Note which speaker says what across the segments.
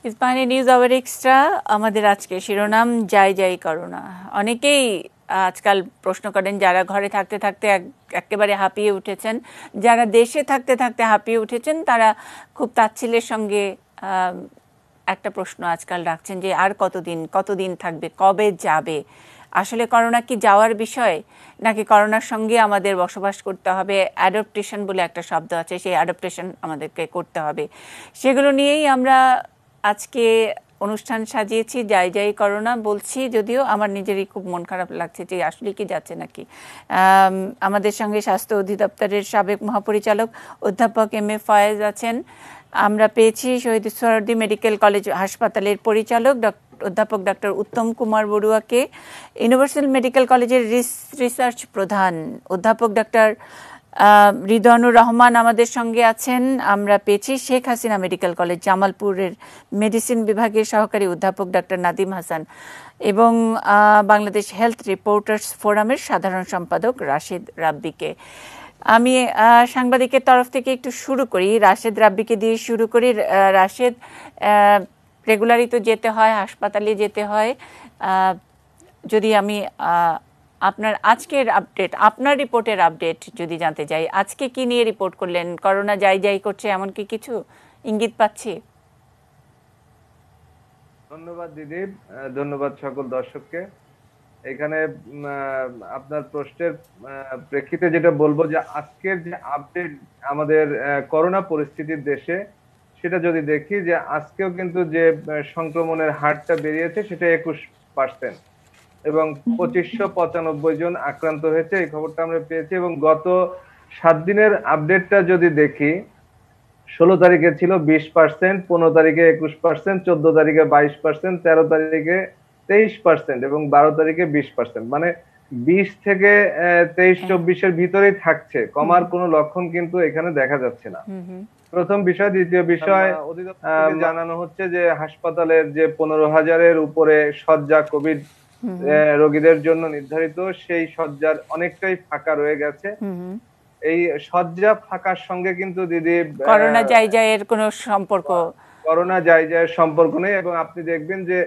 Speaker 1: Ispahani news hour extra আমাদের আজকে শিরোনাম যাই যাই করোনা। অনেকেই আজকাল প্রশ্ন করেন যারা ঘরে থাকতে থাকতে একেবারে হাঁপিয়ে উঠেছেন, যারা দেশে থাকতে থাকতে হাঁপিয়ে উঠেছেন, তারা খুব তাচ্ছিল্যের সঙ্গে একটা প্রশ্ন আজকাল রাখছেন যে আর কতদিন থাকবে, কবে যাবে। আসলে করোনা কি যাওয়ার বিষয়, নাকি করোনার সঙ্গে আমাদের বসবাস করতে হবে? অ্যাডাপ্টেশন বলে একটা শব্দ আছে, সেই অ্যাডাপ্টেশন আমাদেরকে করতে হবে। সেগুলো নিয়েই আমরা আজকে অনুষ্ঠান সাজিয়েছি। যাই যাই করোনা বলছি, যদিও আমার নিজেরই খুব মন খারাপ লাগছে যে আসলে কি যাচ্ছে নাকি। আমাদের সঙ্গে স্বাস্থ্য অধিদপ্তরের সাবেক মহাপরিচালক অধ্যাপক এম.এ. ফয়েজ আছেন। আমরা পেয়েছি শহীদ সোহরাওয়ার্দী মেডিকেল কলেজ হাসপাতালের পরিচালক অধ্যাপক doctor Uttam Kumar বড়ুয়াকে, universal medical কলেজের রিসার্চ প্রধান অধ্যাপক ডক্টর রিদওয়ানুর রহমান আমাদের সঙ্গে আছেন। আমরা পেয়েছি শেখ হাসিনা মেডিকেল কলেজ জামালপুরের মেডিসিন বিভাগের সহকারী অধ্যাপক ডক্টর নাদিম হাসান এবং বাংলাদেশ হেলথ রিপোর্টার্স ফোরামের সাধারণ সম্পাদক রাশেদ রাব্বিকে। আমি সাংবাদিকের তরফ থেকে একটু শুরু করি, রাশেদ রাব্বিকে দিয়ে শুরু করি। রাশেদ, রেগুলারই তো যেতে হয়, হাসপাতালে যেতে হয়। যদি আমি আপনার আজকের আপডেট, আপনার রিপোর্টের আপডেট যদি জানতে চাই, আজকে কি নিয়ে রিপোর্ট করলেন? করোনা যাই যাই করছে এমন কি কিছু ইঙ্গিত পাচ্ছি?
Speaker 2: ধন্যবাদ দিদি, ধন্যবাদ সকল দর্শককে। এখানে আপনার প্রশ্নের প্রেক্ষিতে যেটা বলবো যে আজকের যে আপডেট আমাদের করোনা পরিস্থিতির দেশে, সেটা যদি দেখি যে আজকেও কিন্তু যে সংক্রমণের হারটা বেরিয়েছে সেটা 21%, এবং 2595 জন আক্রান্ত হয়েছে, এই খবরটা আমরা পেয়েছি। এবং গত 7 দিনের আপডেটটা যদি দেখি, 16 তারিখে ছিল 20%, 15 তারিখে 21%, 14 তারিখে 22%, 13 তারিখে 23% এবং 12 তারিখে 20%। মানে 20 থেকে 23-24-এর ভিতরেই থাকছে, কমার কোনো লক্ষণ কিন্তু এখানে দেখা যাচ্ছে না। প্রথম বিষয়। দ্বিতীয় বিষয়, জানানো হচ্ছে যে হাসপাতালের যে 15,000-এর উপরে শয্যা কোভিড রোগীদের জন্য নির্ধারিত, সেই শয্যার অনেকটাই ফাঁকা রয়ে গেছে। এই শয্যা ফাঁকার সঙ্গে কিন্তু দিদি
Speaker 1: করোনা যাই যাইয়ের কোনো সম্পর্ক,
Speaker 2: করোনা যাই যাইয়ের সম্পর্ক নেই। এবং আপনি দেখবেন যে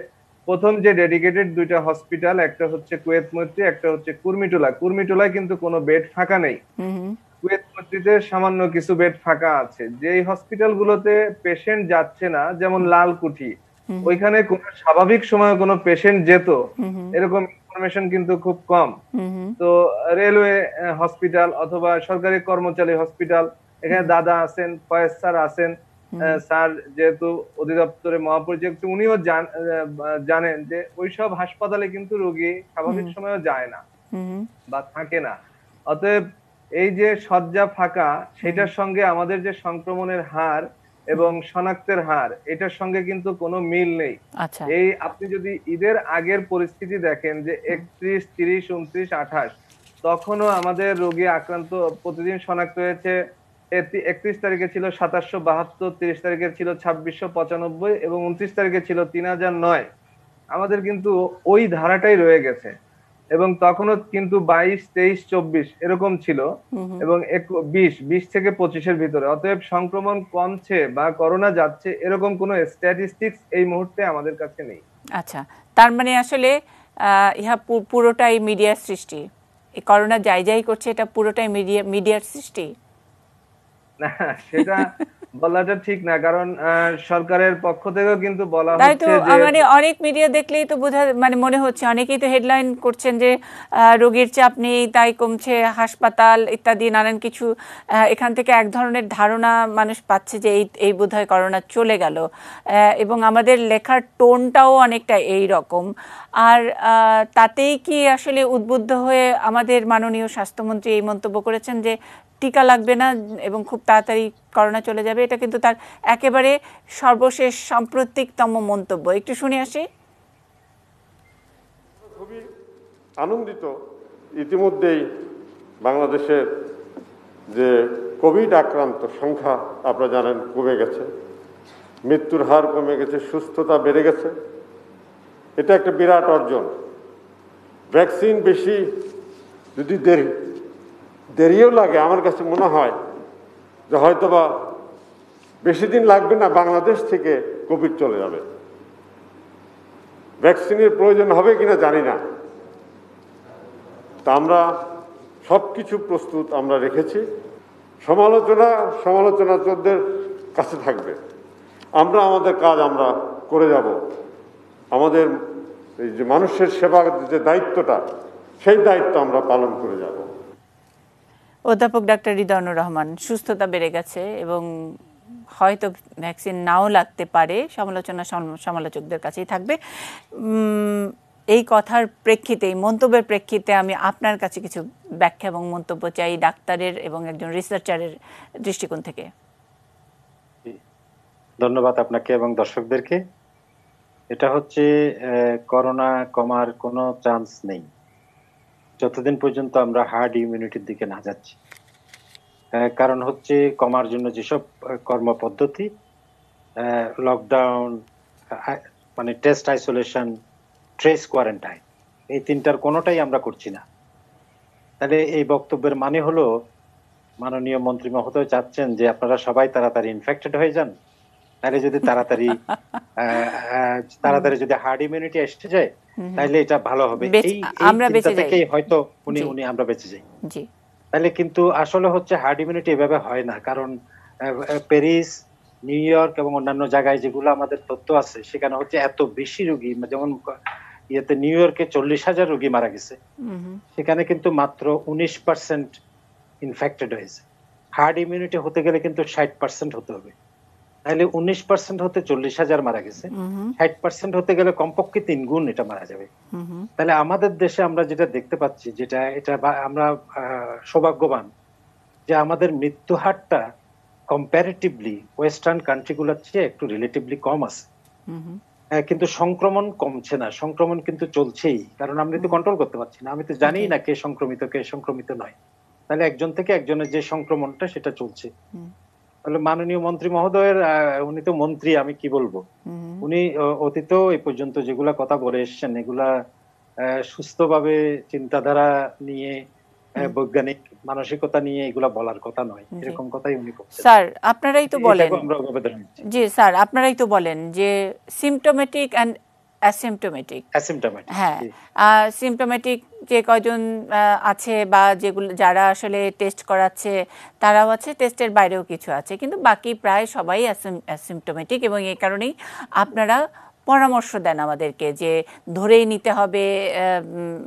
Speaker 2: প্রথম যে ডেডিকেটেড দুইটা হসপিটাল, একটা হচ্ছে কুয়েত মৈত্রী, একটা হচ্ছে কুর্মিটোলা। কুর্মিটোলায় কিন্তু কোনো বেড ফাঁকা নেই, কুয়েত মৈত্রীতে সামান্য কিছু বেড ফাঁকা আছে। যেই হসপিটাল গুলোতে পেশেন্ট যাচ্ছে না, যেমন লালকুঠি, ওইখানে কোনো স্বাভাবিক সময়ে কোনো পেশেন্ট যেত এরকম ইনফরমেশন কিন্তু খুব কম। তো রেলওয়ে হসপিটাল অথবা সরকারি কর্মচারী হসপিটাল, এখানে দাদা আছেন, ফয়েজ স্যার আছেন, স্যার যেহেতু অধিদপ্তরে মহাপরিচালক, উনিও জানেন যে ওইসব হাসপাতালে কিন্তু রোগী স্বাভাবিক সময়েও যায় না বা থাকে না। অতএব এই যে শয্যা ফাঁকা, সেটার সঙ্গে আমাদের যে সংক্রমণের হার এবং শনাক্তের হার, এটার সঙ্গে কিন্তু কোনো মিল নেই। এই আপনি যদি ঈদের আগের পরিস্থিতি দেখেন যে 31, 30, 29, 28, তখনও আমাদের রোগী আক্রান্ত প্রতিদিন শনাক্ত হয়েছে। 31 তারিখে ছিল 2772, 30 তারিখে ছিল 2695 এবং 29 তারিখে ছিল 3009। আমাদের কিন্তু ওই ধারাটাই রয়ে গেছে। এবং তখনও কিন্তু 22, 23, 24 এরকম ছিল, এবং 20 থেকে 25-এর ভিতরে। অতএব সংক্রমণ কমছে বা করোনা যাচ্ছে এরকম কোনো স্ট্যাটিস্টিক্স এই মুহূর্তে আমাদের কাছে নেই।
Speaker 1: আচ্ছা, তার মানে আসলে ইহা পুরোটাই মিডিয়ার সৃষ্টি। এই করোনা যাই যাই করছে, এটা পুরোটাই মিডিয়ার সৃষ্টি?
Speaker 2: না, সেটা বলাটা ঠিক না, কারণ সরকারের পক্ষ থেকেও কিন্তু বলা হচ্ছে যে,
Speaker 1: মানে অনেক মিডিয়া দেখলেই তো মানে মনে হচ্ছে, অনেকেই তো হেডলাইন করছেন যে রোগীর চাপ নেই তাই কমছে হাসপাতাল ইত্যাদি নানান কিছু। এখান থেকে এক ধরনের ধারণা মানুষ পাচ্ছে যে এই বোধহয় করোনা চলে গেল, এবং আমাদের লেখার টোনটাও অনেকটা এই রকম। আর তাতেই কি আসলে উদ্বুদ্ধ হয়ে আমাদের মাননীয় স্বাস্থ্যমন্ত্রী এই মন্তব্য করেছেন যে টিকা লাগবে না এবং খুব তাড়াতাড়ি করোনা চলে যাবে? এটা কিন্তু তার একেবারে সর্বশেষ সাম্প্রতিকতম মন্তব্য। একটু শুনে আসি।
Speaker 3: খুবই আনন্দিত, ইতিমধ্যেই বাংলাদেশের যে কোভিড আক্রান্ত সংখ্যা আপনারা জানেন কমে গেছে, মৃত্যুর হার কমে গেছে, সুস্থতা বেড়ে গেছে। এটা একটা বিরাট অর্জন। ভ্যাকসিন বেশি যদি দেরিও লাগে, আমার কাছে মনে হয় যে হয়তোবা বেশি দিন লাগবে না বাংলাদেশ থেকে কোভিড চলে যাবে। ভ্যাকসিনের প্রয়োজন হবে কিনা জানি না, তা আমরা সবকিছু প্রস্তুত আমরা রেখেছি। সমালোচনাদের কাছে থাকবে, আমরা আমাদের কাজ আমরা করে যাব। আমাদের এই যে মানুষের সেবার যে দায়িত্বটা, সেই দায়িত্ব আমরা পালন করে যাব।
Speaker 1: অধ্যাপক ডাক্তার হৃদয়ানুর রহমান, সুস্থতা বেড়ে গেছে এবং হয়তো ভ্যাকসিন নাও লাগতে পারে, সমালোচকদের কাছেই থাকবে। এই কথার প্রেক্ষিতে, এই মন্তব্যের প্রেক্ষিতে আমি আপনার কাছে কিছু ব্যাখ্যা এবং মন্তব্য চাই ডাক্তারের এবং একজন রিসার্চারের দৃষ্টিকোণ থেকে।
Speaker 4: ধন্যবাদ আপনাকে এবং দর্শকদেরকে। এটা হচ্ছে করোনা কমার কোনো চান্স নেই যতদিন পর্যন্ত আমরা হার্ড ইমিউনিটির দিকে না যাচ্ছি। কারণ হচ্ছে কমার জন্য যেসব কর্মপদ্ধতি, লকডাউন, মানে টেস্ট আইসোলেশন, ট্রেস কোয়ারেন্টাইন, এই তিনটার কোনোটাই আমরা করছি না। তাহলে এই বক্তব্যের মানে হলো মাননীয় মন্ত্রী মহোদয় চাচ্ছেন যে আপনারা সবাই তাড়াতাড়ি ইনফেক্টেড হয়ে যান। তাহলে যদি তাড়াতাড়ি যদি হার্ড ইমিউনিটি এসে যায় তাহলে এটা ভালো হবে, এই চিন্তা থেকেই হয়তো উনি আমরা বেঁচে যাই। তাহলে কিন্তু আসলে হচ্ছে হার্ড ইমিউনিটি এভাবে হয় না। কারণ প্যারিস, নিউ ইয়র্ক এবং অন্যান্য জায়গায় যেগুলো আমাদের তথ্য আছে সেখানে হচ্ছে এত বেশি রোগী, যেমন ইয়েতে নিউ ইয়র্কে 40,000 রোগী মারা গেছে, সেখানে কিন্তু মাত্র 19% ইনফেক্টেড হয়েছে। হার্ড ইমিউনিটি হতে গেলে কিন্তু 60% হতে হবে। তাহলে 19% হতে 40,000 মারা গেছে, 60% হতে গেলে কমপক্ষে 3 গুণ এটা মারা যাবে। তাহলে আমাদের দেশে আমরা যেটা দেখতে পাচ্ছি, এটা আমরা সৌভাগ্যবান যে আমাদের মৃত্যু হারটা কম্পারেটিভলি ওয়েস্টার্ন কান্ট্রিগুলোর চেয়ে একটু রিলেটিভলি কম আছে। কিন্তু সংক্রমণ কমছে না, সংক্রমণ কিন্তু চলছেই। কারণ আমরা তো কন্ট্রোল করতে পারছি না, আমি তো জানি না কে সংক্রমিত নয়। তাহলে একজন থেকে একজনের যে সংক্রমণটা সেটা চলছে। তাহলে মাননীয় মন্ত্রী মহোদয়ের, উনি তো মন্ত্রী, আমি কি বলবো, উনি অতীতেও এই পর্যন্ত যেগুলা কথা বলে এসছেন এগুলা সুস্থভাবে চিন্তাধারা নিয়ে, বৈজ্ঞানিক মানসিকতা নিয়ে এগুলা বলার কথা নয়, এরকম কথাই উনি করছেন।
Speaker 1: স্যার আপনারাই তো বলেন, জি স্যার আপনারাই তো বলেন যে সিম্পটোমেটিক এন্ড অ্যাসিম্পটোমেটিক। হ্যাঁ, সিম্পটোমেটিক যে কয়জন আছে বা যারা আসলে টেস্ট করাচ্ছে তারাও আছে, টেস্টের বাইরেও কিছু আছে, কিন্তু বাকি প্রায় সবাই অ্যাসিম্পটোমেটিক। এবং এই কারণেই আপনারা পরামর্শ দেন আমাদেরকে যে ধরেই নিতে হবে,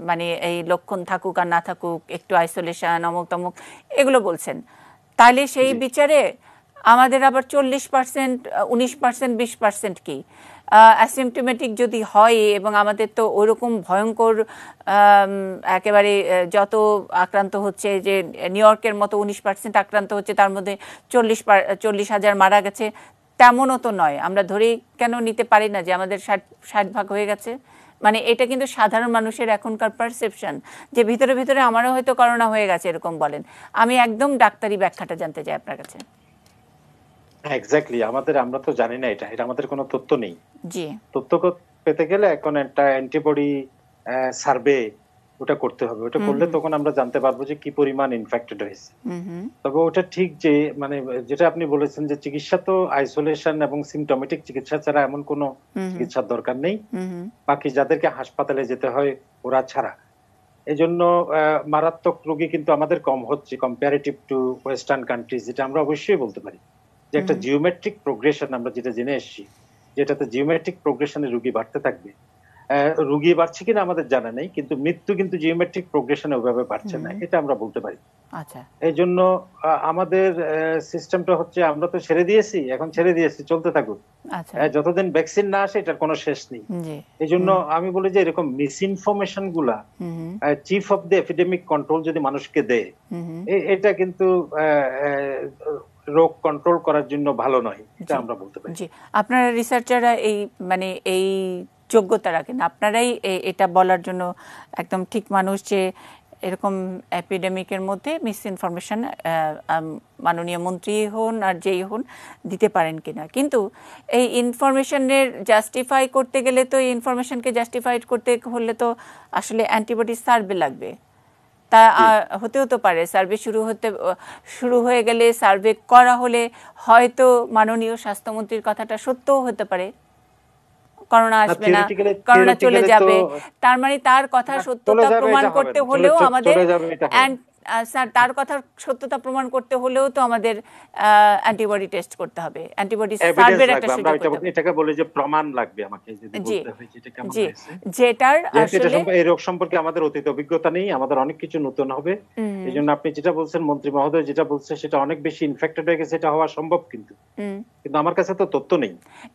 Speaker 1: মানে এই লক্ষণ থাকুক আর না থাকুক, একটু আইসোলেশন, অমুক তমুক, এগুলো বলছেন। তাহলে সেই বিচারে আমাদের আবার 40%, 19%, 20% কি অ্যাসিম্পটোমেটিক যদি হয়, এবং আমাদের তো ওইরকম ভয়ঙ্কর একেবারে যত আক্রান্ত হচ্ছে, যে নিউ ইয়র্কের মতো 19% আক্রান্ত হচ্ছে, তার মধ্যে 40,000 মারা গেছে, তেমনও তো নয়। আমরা ধরেই কেন নিতে পারি না যে আমাদের 60% হয়ে গেছে? মানে এটা কিন্তু সাধারণ মানুষের এখনকার পারসেপশন, যে ভিতরে ভিতরে আমারও হয়তো করোনা হয়ে গেছে এরকম বলেন। আমি একদম ডাক্তারি ব্যাখ্যাটা জানতে চাই আপনার কাছে।
Speaker 4: এক্স্যাক্টলি, আমরা তো জানি না, এটা আমাদের কোনো তথ্য নেই।
Speaker 1: জি,
Speaker 4: তথ্য পেতে গেলে এখন একটা অ্যান্টিবডি সার্ভে ওটা করতে হবে। ওটা করলে তখন আমরা জানতে পারবো যে কি পরিমাণ ইনফেক্টেড হয়েছে। তবে ওটা ঠিক যে মানে যেটা আপনি বলেছেন যে চিকিৎসা তো আইসোলেশন এবং সিমটোমেটিক চিকিৎসা ছাড়া এমন কোনো চিকিৎসার দরকার নেই, বাকি যাদেরকে হাসপাতালে যেতে হয় ওরা ছাড়া। এই জন্য মারাত্মক রোগী কিন্তু আমাদের কম হচ্ছে কম্পারেটিভ টু ওয়েস্টার্ন কান্ট্রিজ, যেটা আমরা অবশ্যই বলতে পারি যে একটা জিওমেট্রিক প্রোগ্রেশন আমরা যেটা জেনে এসেছি, যেটাতে জিওমেট্রিক প্রোগ্রেশনে রোগী বাড়তে থাকবে। রোগী বাড়ছে কিনা আমাদের জানা নেই, কিন্তু মৃত্যু কিন্তু জিওমেট্রিক প্রোগ্রেশনে ওইভাবে বাড়ছে না, এটা আমরা বলতে পারি।
Speaker 1: আচ্ছা,
Speaker 4: এই জন্য আমাদের সিস্টেমটা হচ্ছে আমরা তো ছেড়ে দিয়েছি, চলতে থাকুক। যতদিন ভ্যাকসিন না আসে এটার কোনো শেষ নেই। এই জন্য আমি বলি যে এরকম মিস ইনফরমেশন গুলা chief of the epidemic control যদি মানুষকে দেয়, এটা কিন্তু রোগ কন্ট্রোল করার জন্য ভালো নয়, এটা আমরা বলতে পারি।
Speaker 1: জি, আপনারা রিসার্চাররা এই যোগ্যতা রাখেন, আপনারাই এটা বলার জন্য একদম ঠিক মানুষ যে এরকম এপিডেমিকের মধ্যে মিস ইনফরমেশন মাননীয় মন্ত্রী হন আর যেই হন দিতে পারেন কিনা। কিন্তু এই ইনফরমেশনের জাস্টিফাই করতে গেলে তো, এই ইনফরমেশনকে জাস্টিফাই করতে হলে তো আসলে অ্যান্টিবডি সার্ভে লাগবে। তা হতেও তো পারে সার্ভে শুরু হয়ে গেলে, সার্ভে করা হলে হয়তো মাননীয় স্বাস্থ্যমন্ত্রীর কথাটা সত্যও হতে পারে, করোনা আসবে না, করোনা চলে যাবে। তার মানে তার কথা সত্যতা প্রমাণ করতে হলেও আমাদের স্যার তার কথা সত্যতা প্রমাণ করতে হলেও তো আমাদের অ্যান্টিবডি টেস্ট করতে হবে, অ্যান্টিবডি সার্ভের একটা সুযোগ করতে হবে।
Speaker 4: এটাকে বলে যে প্রমাণ লাগবে আমাকে যদি বলতে হয় যেটা কেমন হয়েছে,
Speaker 1: যেটার আসলে
Speaker 4: এই রোগ সম্পর্কে আমাদের অতীত অভিজ্ঞতা নেই, আমাদের অনেক কিছু নতুন হবে। এইজন্য আপনি যেটা বলছেন, মন্ত্রী মহোদয় যেটা বলছে সেটা অনেক বেশি ইনফেক্টেড হয়ে গেছে, এটা হওয়া সম্ভব, কিন্তু আমার কাছে তো তথ্য নেই।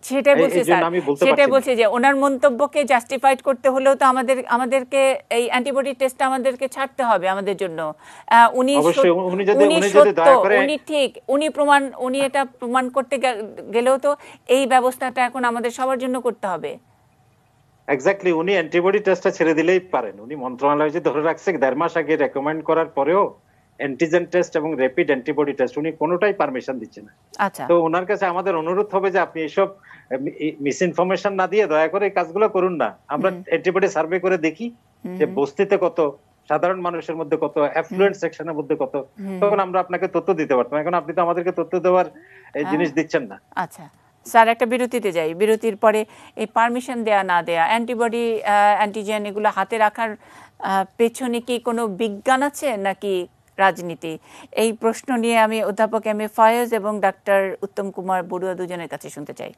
Speaker 1: সেটাই বলছি স্যার, সেটাই বলছি যে ওনার মন্তব্যকে জাস্টিফাইড করতে হলেও তো আমাদেরকে এই অ্যান্টিবডি টেস্টটা আমাদেরকে ছাড়তে হবে আমাদের জন্য। উনি ঠিক, উনি এটা প্রমাণ করতে গেলেও তো এই ব্যবস্থাটা এখন আমাদের সবার জন্য করতে হবে।
Speaker 4: এক্স্যাক্টলি, উনি অ্যান্টিবডি টেস্টটা ছেড়ে দিলেই পারেন। উনি মন্ত্রণালয় যে ধরে রাখছে 1.5 মাস আগে রেকমেন্ড করার পরেও অ্যান্টিজেন টেস্ট এবং র্যাপিড অ্যান্টিবডি টেস্ট উনি কোনোটাই পারমিশন দিচ্ছে না। তো ওনার কাছে আমাদের অনুরোধ হবে যে আপনি এসব মিস ইনফরমেশন না দিয়ে দয়া করে এই কাজগুলো করুন না। আমরা অ্যান্টিবডি সার্ভে করে দেখি যে বস্তিতে কত, সাধারণ মানুষের মধ্যে কত, অ্যাফ্লুয়েন্ট সেকশনের মধ্যে কত, তখন আমরা আপনাকে তথ্য দিতে পারতাম। এখন আপনি তো আমাদেরকে তথ্য দেওয়ার জিনিস দিচ্ছেন না।
Speaker 1: আচ্ছা স্যার, একটা বিরতিতে যাই। বিরতির পরে এই পারমিশন দেয়া না দেয়া, অ্যান্টিবডি অ্যান্টিজেন এগুলো হাতে রাখার পেছনে কি কোনো বিজ্ঞান আছে নাকি রাজনীতি? এই প্রশ্ন নিয়ে আমি অধ্যাপক এম এ ফয়েজ এবং ডাক্তার উত্তম কুমার বড়ুয়া দুজনের কাছে শুনতে চাই।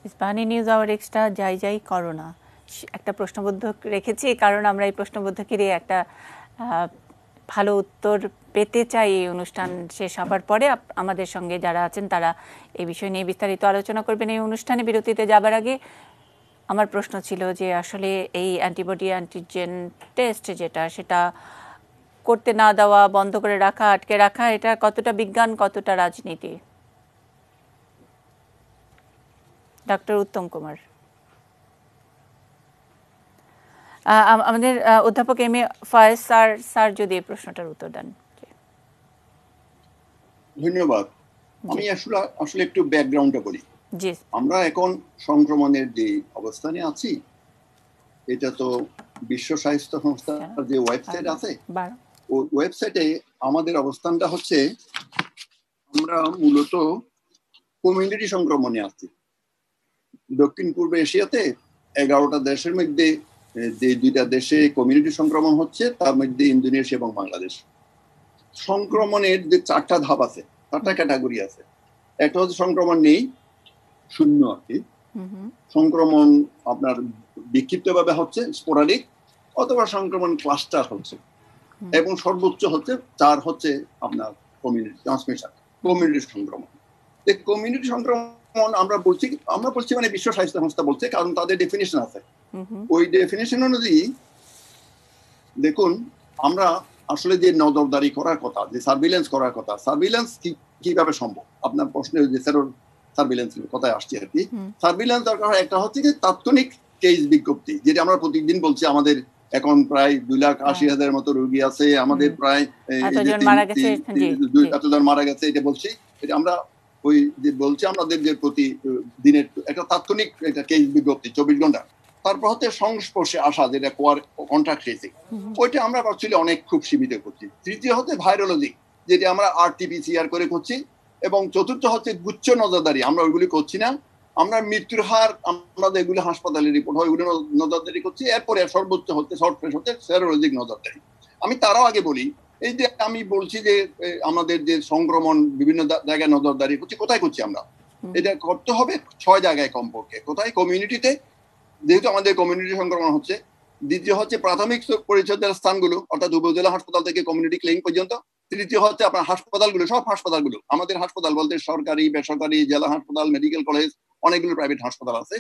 Speaker 1: ইস্পাহানি নিউজ আওয়ার এক্সট্রা যাই যাই করোনা, একটা প্রশ্নবোধক রেখেছি কারণ আমরা এই প্রশ্নবোধকেরই একটা ভালো উত্তর পেতে চাই। এই অনুষ্ঠান শেষ হবার পরে আমাদের সঙ্গে যারা আছেন তারা এই বিষয় নিয়ে বিস্তারিত আলোচনা করবেন এই অনুষ্ঠানে। বিরতিতে যাবার আগে আমার প্রশ্ন ছিল যে আসলে এই অ্যান্টিবডি অ্যান্টিজেন টেস্ট সেটা করতে না দেওয়া, বন্ধ করে রাখা, আটকে রাখা, এটা কতটা বিজ্ঞান কতটা রাজনীতি? ডক্টর উত্তম কুমার, আমাদের অধ্যাপক এম এ ফয়েজ স্যার যদি এই প্রশ্নটার উত্তর দেন।
Speaker 5: ধন্যবাদ। আমি আসলে একটু ব্যাকগ্রাউন্ডটা বলি। আমরা এখন সংক্রমণের যে অবস্থানে আছি, এটা তো বিশ্ব স্বাস্থ্য সংস্থার যে ওয়েবসাইট আছে, ওই ওয়েবসাইটে আমাদের অবস্থানটা হচ্ছে আমরা মূলত কমিউনিটি সংক্রমণে আছি। দক্ষিণ পূর্ব এশিয়াতে 11টা দেশের মধ্যে যে 2টা দেশে কমিউনিটি সংক্রমণ হচ্ছে, তার মধ্যে ইন্দোনেশিয়া এবং বাংলাদেশ। সংক্রমণের যে 4টা ধাপ আছে, 4টা ক্যাটাগরি আছে। একটা হচ্ছে সংক্রমণ নেই, শূন্য আর কি। সংক্রমণ আপনার বিক্ষিপ্তভাবে হচ্ছে, স্পোরাডিক, অথবা সংক্রমণ ক্লাস্টার হচ্ছে, এবং সর্বোচ্চ হচ্ছে 4 হচ্ছে আপনার কমিউনিটি ট্রান্সমিশন, কমিউনিটি সংক্রমণ। কমিউনিটি সংক্রমণ আমরা বলছি মানে বিশ্ব স্বাস্থ্য সংস্থা বলছে, কারণ তাদের ডেফিনিশন আছে। ওই ডেফিনিশন অনুযায়ী দেখুন, আমরা আসলে যে নজরদারি করার কথা, যে সার্ভিলেন্স করার কথা, সার্ভিলেন্স কিভাবে সম্ভব? আপনার প্রশ্নে যে সার্ভিলেন্স কথায় আসছে আর কি। সার্ভিলেন্স দরকার হয়, একটা হচ্ছে যে তাৎক্ষণিক কেস বিজ্ঞপ্তি, যেটা আমরা প্রতিদিন বলছি। আমাদের এখন প্রায় 2,80,000 মতো রোগী আছে, আমাদের প্রায় এতজন মারা গেছে, এটা বলছি। এটা আমরা ওই যে বলছি আমাদের যে প্রতি দিনের একটা তাৎক্ষণিক একটা কেস বিজ্ঞপ্তি 24 ঘন্টা। তারপর হচ্ছে সংস্পর্শে আসা, যেটা কন্ট্যাক্ট ট্রেসিং, ওইটা আমরা অ্যাকচুয়ালি অনেক খুব সীমিত করছি। তৃতীয় হচ্ছে ভাইরোলজি, যেটা আমরা RT-PCR করে করছি। এবং চতুর্থ হচ্ছে গুচ্ছ নজরদারি, আমরা ওইগুলি করছি না। আমরা মৃত্যুর হার, আমাদের এগুলি হাসপাতালের রিপোর্ট হয়, ওইগুলো নজরদারি করছি। এরপরে সর্বোচ্চ হচ্ছে সর্বশেষ হচ্ছে সেরোলজিক নজরদারি। আমি তারাও আগে বলি, এই যে আমি বলছি যে আমাদের যে সংক্রমণ বিভিন্ন জায়গায় নজরদারি করছি, কোথায় করছি আমরা? এটা করতে হবে 6 জায়গায় কমপক্ষে। কোথায়? কমিউনিটিতে, যেহেতু আমাদের কমিউনিটি সংক্রমণ হচ্ছে। দ্বিতীয় হচ্ছে প্রাথমিক পরিচর্যার স্থানগুলো, অর্থাৎ উপজেলা হাসপাতাল থেকে কমিউনিটি ক্লিনিক পর্যন্ত। তৃতীয় হচ্ছে আপনার হাসপাতালগুলো, সব হাসপাতালগুলো। আমাদের হাসপাতাল বলতে সরকারি, বেসরকারি, জেলা হাসপাতাল, মেডিকেল কলেজ, অনেকগুলো প্রাইভেট হাসপাতাল আছে।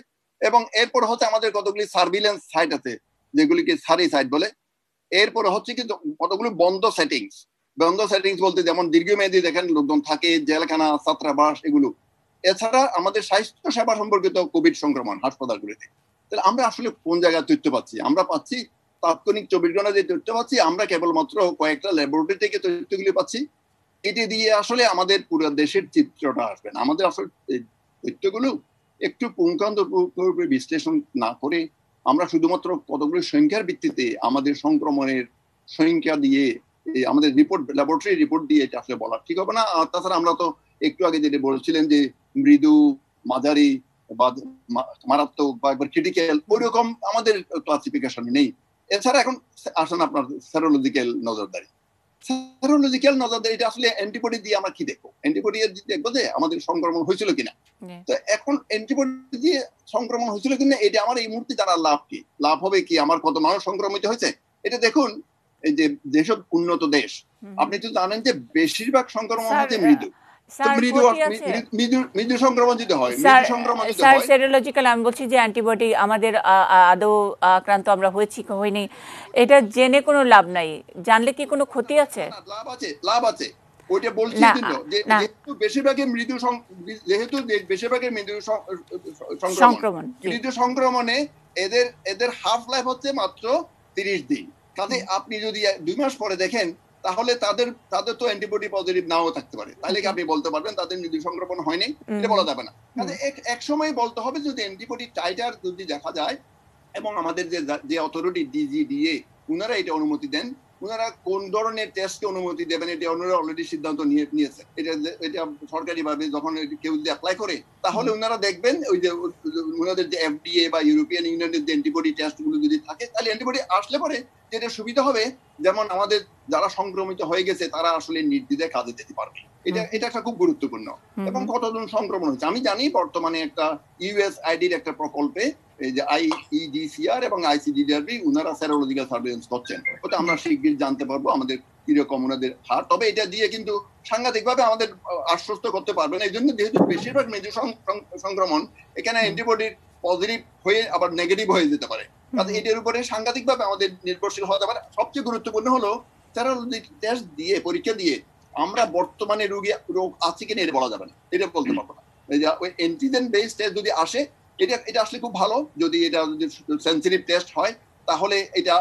Speaker 5: এবং এরপর হচ্ছে আমাদের কতগুলি সার্ভিলেন্স সাইট আছে, যেগুলিকে সারি সাইট বলে। এরপরে হচ্ছে কি কতগুলো বন্ধ সেটিংস। বন্ধ সেটিংস বলতে যেমন দীর্ঘমেয়াদী দেখেন লোকজন থাকে, জেলখানা, ছাত্রাবাস, এগুলো। এছাড়া আমাদের স্বাস্থ্য সেবা সম্পর্কিত কোভিড সংক্রমণ হাসপাতালগুলিতে। তাহলে আমরা আসলে কোন জায়গায় তথ্য পাচ্ছি? আমরা পাচ্ছি তাৎক্ষণিক 24 ঘন্টা যে তথ্য পাচ্ছি, আমরা কেবলমাত্র কয়েকটা ল্যাবরেটরি থেকে তথ্যগুলি পাচ্ছি। এটি দিয়ে আসলে আমাদের পুরো দেশের চিত্রটা আসবে না। আমাদের আসলে তথ্যগুলো একটু পুঙ্খানুপুঙ্খভাবে বিশ্লেষণ না করে আমরা শুধুমাত্র কতগুলো সংখ্যার ভিত্তিতে আমাদের সংক্রমণের সংখ্যা দিয়ে আমাদের রিপোর্ট, ল্যাবরেটরি রিপোর্ট দিয়ে এটা আসলে বলা ঠিক হবে না। আর তাছাড়া আমরা তো একটু আগে যেটা বলছিলেন যে মৃদু, মাঝারি বা মারাত্মক বা একবার ক্রিটিক্যাল, ওইরকম আমাদের ক্লাসিফিকেশন নেই। এছাড়া এখন আসেন আপনার সেরোলজিক্যাল নজরদারি। সেরোলজিক্যাল নজরদারি এটা আসলে অ্যান্টিবডি দিয়ে আমরা কি দেখবো? অ্যান্টিবডি দেখবো যে আমাদের সংক্রমণ হয়েছিল কিনা। তো এখন অ্যান্টিবডি দিয়ে সংক্রমণ হয়েছিল কিনা এটা আমার এই মুহূর্তে জানার লাভ কি? লাভ হবে কি আমার কত মানুষ সংক্রমিত হয়েছে? এটা দেখুন, এই যে যেসব উন্নত দেশ, আপনি তো জানেন যে বেশিরভাগ সংক্রমণ হচ্ছে মৃদু। মৃদু সংক্রমণ যদি হয়,
Speaker 1: স্যার সেরোলজিক্যাল আমি বলছি যে অ্যান্টিবডি আমাদের আদৌ আক্রান্ত আমরা হয়েছি হয়নি এটা জেনে কোনো লাভ নাই। জানলে কি কোনো ক্ষতি আছে?
Speaker 5: লাভ আছে, লাভ আছে। ওইটা বলছি যে যেহেতু বেশিরভাগই মৃদু সংক্রমণ, মৃদু সংক্রমণে এদের হাফ লাইফ হচ্ছে মাত্র 30 দিন। কাজে আপনি যদি 2 মাস পরে দেখেন তাহলে তাদের তো অ্যান্টিবডি পজিটিভ নাও থাকতে পারে। তাহলে কি আপনি বলতে পারবেন তাদের মৃদু সংক্রমণ হয়নি? এটা বলা যাবে না। কাজে এক সময় বলতে হবে যদি অ্যান্টিবডি টাইটার যদি দেখা যায় এবং আমাদের যে অথরিটি DGDA উনারা এটা অনুমতি দেন, উনারা কোন ধরনের টেস্টকে অনুমতি দেবেন এটা ওনারা অলরেডি সিদ্ধান্ত নিয়েছে। এটা সরকারি ভাবে যখন কেউ যদি অ্যাপ্লাই করে তাহলে ওনারা দেখবেন ওই যে ওনাদের যে FDA বা ইউরোপিয়ান ইউনিয়নের যে অ্যান্টিবডি টেস্টগুলো যদি থাকে তাহলে অ্যান্টিবডি আসলে পরে যেটা সুবিধা হবে, যেমন আমাদের যারা সংক্রমিত হয়ে গেছে তারা আসলে নির্দ্বিধায় কাজে যেতে পারবে। এটা একটা খুব গুরুত্বপূর্ণ। এবং কতজন সংক্রমণ হয়েছে আমি জানি বর্তমানে একটা USAIDর একটা প্রকল্পে এই যে IEDCR এবং ICDRB উনারা সেরোলজিক্যাল সার্ভেইলেন্স করছেন। ওটা আমরা শীঘ্রই জানতে পারবো আমাদের কিরকম ওনাদের হার। তবে এটা দিয়ে কিন্তু সাংঘাতিকভাবে আমাদের আশ্বস্ত করতে পারবে না। এই জন্য যেহেতু বেশিরভাগ মৃদু সংক্রমণ এখানে অ্যান্টিবডির পজিটিভ হয়ে আবার নেগেটিভ হয়ে যেতে পারে। কারণ এটার উপরে সাংঘাতিকভাবে আমাদের নির্ভরশীল হতে পারে। সবচেয়ে গুরুত্বপূর্ণ হলো সেরোলজি টেস্ট দিয়ে, পরীক্ষা দিয়ে আমরা বর্তমানে রোগ আছে কিনা এটা বলা যাবে না, এটা বলতে পারবো না। ওই অ্যান্টিজেন বেস টেস্ট যদি আসে এটা আসলে খুব ভালো। যদি এটা যদি সেনসিটিভ টেস্ট হয় তাহলে এটা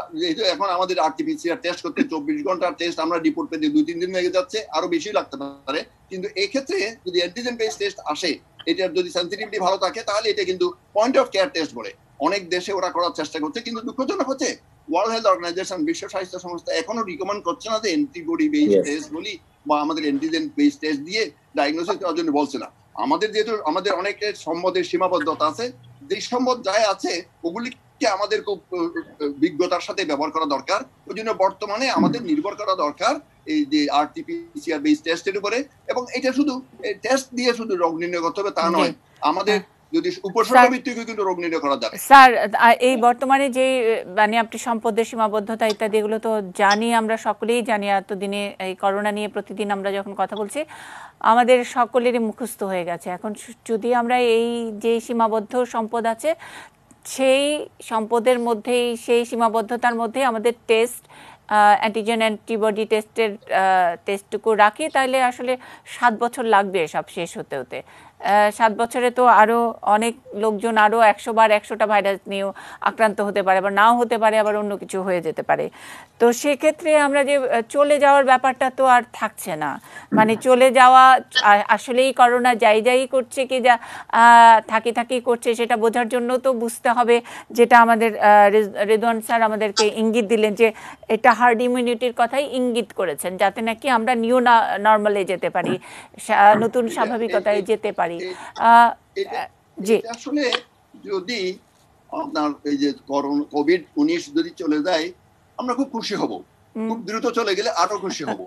Speaker 5: এখন আমাদের RT-PCR টেস্ট করতে 24 ঘন্টার টেস্ট আমরা রিপোর্ট পেতে 2-3 দিন লেগে যাচ্ছে, আরো বেশি লাগতে পারে। কিন্তু এই ক্ষেত্রে যদি অ্যান্টিজেন বেস টেস্ট আসে, এটার যদি সেনসিটিভিটি ভালো থাকে তাহলে এটা কিন্তু পয়েন্ট অফ কেয়ার টেস্ট বলে অনেক দেশে ওরা করার চেষ্টা করছে। কিন্তু দুঃখজনক হচ্ছে ওয়ার্ল্ড হেলথ অর্গানাইজেশন, বিশ্ব স্বাস্থ্য সংস্থা এখনো রিকমেন্ড করছে না যে অ্যান্টিবডি বেস টেস্ট বলি বা আমাদের অ্যান্টিজেন বেস টেস্ট দিয়ে ডায়াগনোসিস করার জন্য বলছে না। আমাদের যেহেতু আমাদের অনেকের সম্পদের সীমাবদ্ধতা আছে, যে সম্পদ যাই আছে ওগুলিকে আমাদের খুব বিজ্ঞতার সাথে ব্যবহার করা দরকার। ওই জন্য বর্তমানে আমাদের নির্ভর করা দরকার এই যে RT-PCR বেস টেস্টের উপরে। এবং এটা শুধু টেস্ট দিয়ে শুধু রোগ নির্ণয় করতে হবে তা নয়, আমাদের যদি উপসর্গ ভিত্তিক কিন্তু রোগ নির্ণয় করা যাবে।
Speaker 1: স্যার এই বর্তমানে যে মানে আপনি সম্পদের সীমাবদ্ধতা ইত্যাদি এগুলো তো জানি, আমরা সকলেই জানি। এতদিনে এই করোনা নিয়ে প্রতিদিন আমরা যখন কথা বলছি আমাদের সকলেরই মুখস্থ হয়ে গেছে। এখন যদি আমরা এই যে সীমাবদ্ধ সম্পদ আছে সেই সম্পদের মধ্যেই, সেই সীমাবদ্ধতার মধ্যে আমাদের টেস্ট অ্যান্টিজেন অ্যান্টিবডি টেস্টটুকু রাখি তাহলে আসলে 7 বছর লাগবে সব শেষ হতে হতে। 7 বছরে তো আরও অনেক লোকজন আরও 100 বার 100টা ভাইরাস নিয়েও আক্রান্ত হতে পারে, আবার নাও হতে পারে, আবার অন্য কিছু হয়ে যেতে পারে। তো সেক্ষেত্রে আমরা যে চলে যাওয়ার ব্যাপারটা তো আর থাকছে না। মানে চলে যাওয়া আসলেই করোনা যাই করছে কি যা থাকি করছে সেটা বোঝার জন্য তো বুঝতে হবে, যেটা আমাদের রেদওয়ান স্যার আমাদেরকে ইঙ্গিত দিলেন যে এটা হার্ড ইমিউনিটির কথাই ইঙ্গিত করেছেন, যাতে নাকি আমরা নিউ নর্মালে যেতে পারি, নতুন স্বাভাবিকতায় যেতে পারি। জি
Speaker 5: আসলে যদি আপনার এই যে COVID-19 যদি চলে যায় আমরা খুব খুশি হব, খুব দ্রুত চলে গেলে আরো খুশি হব।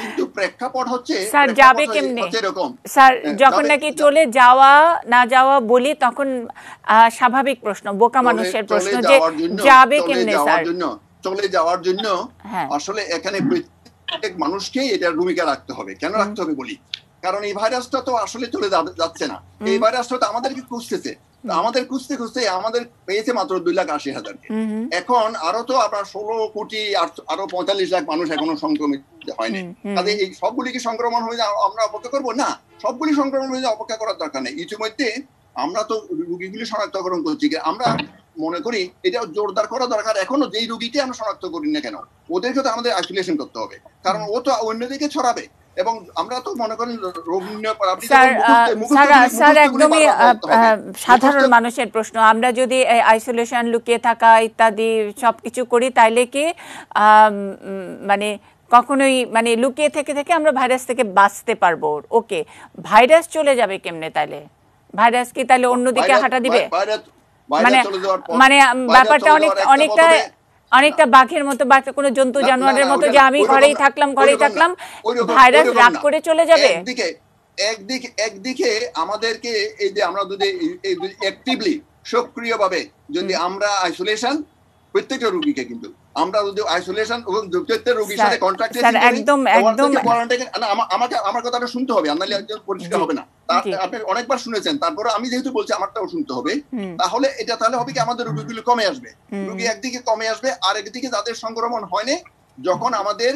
Speaker 5: কিন্তু প্রেক্ষাপট হচ্ছে
Speaker 1: স্যার যাবে কেমনে? স্যার যখন নাকি চলে যাওয়া না যাওয়া বলি তখন স্বাভাবিক প্রশ্ন, বোকা মানুষের প্রশ্ন যে যাবে কেমনে স্যার?
Speaker 5: চলে যাওয়ার জন্য আসলে এখানে প্রত্যেক মানুষকেই এটার ভূমিকা রাখতে হবে। কেন রাখতে হবে বলি, কারণ এই ভাইরাসটা তো আসলে চলে যাচ্ছে না, এই ভাইরাসটা তো আমাদেরকে খুঁজতেছে। আমাদের খুঁজতে খুঁজতে আমাদের পেয়েছে মাত্র 2,80,000। এখন আরো তো আপনার 16 কোটি আরো 45 লাখ মানুষ এখনো সংক্রমিত হয়নি। তাদের এই সবগুলি কি সংক্রমণ হয়ে আমরা অপেক্ষা করবো? না, সবগুলি সংক্রমণ হয়ে অপেক্ষা করার দরকার নেই। ইতিমধ্যে আমরা তো রোগীগুলি শনাক্তকরণ করছি, আমরা মনে করি এটা জোরদার করা দরকার। এখনো যেই রোগীকে আমরা শনাক্ত করি না কেন, ওদেরকে তো আমাদের আইসোলেশন করতে হবে, কারণ ও তো অন্যদিকে ছড়াবে। এবং আমরা তো মনে করেন রোগ
Speaker 1: স্যার একদমই সাধারণ মানুষের প্রশ্ন, আমরা যদি আইসোলেশন, লুকিয়ে থাকা ইত্যাদি সবকিছু করি তাইলে কি মানে কখনোই মানে লুকিয়ে থেকে থেকে আমরা ভাইরাস থেকে বাঁচতে পারবো? ওকে, ভাইরাস চলে যাবে কেমনে তাইলে? ভাইরাস কি তাহলে অন্যদিকে হাঁটা দিবে? মানে মানে ব্যাপারটা অনেকটা বাঘের মতো বা কোনো জন্তু জানোয়ারের মতো, যে আমি ঘরেই থাকলাম ভাইরাস রাগ করে চলে যাবে।
Speaker 5: একদিকে আমাদেরকে এই যে আমরা যদি অ্যাক্টিভলি সক্রিয়ভাবে যদি আমরা আইসোলেশন, প্রত্যেকটা রোগীকে কিন্তু আমরা যদি আইসোলেশন এবং প্রত্যেকটা রোগীর সাথে কন্টাক্ট আমার কথাটা শুনতে হবে, নাহলে একদম পরিষ্কার হবে না। আপনি অনেকবার শুনেছেন, তারপরে আমি যেহেতু বলছি আমারটাও শুনতে হবে। তাহলে হবে কি আমাদের রোগীগুলো কমে আসবে, রোগী একদিকে কমে আসবে, আর একদিকে যাদের সংক্রমণ হয়নি, যখন আমাদের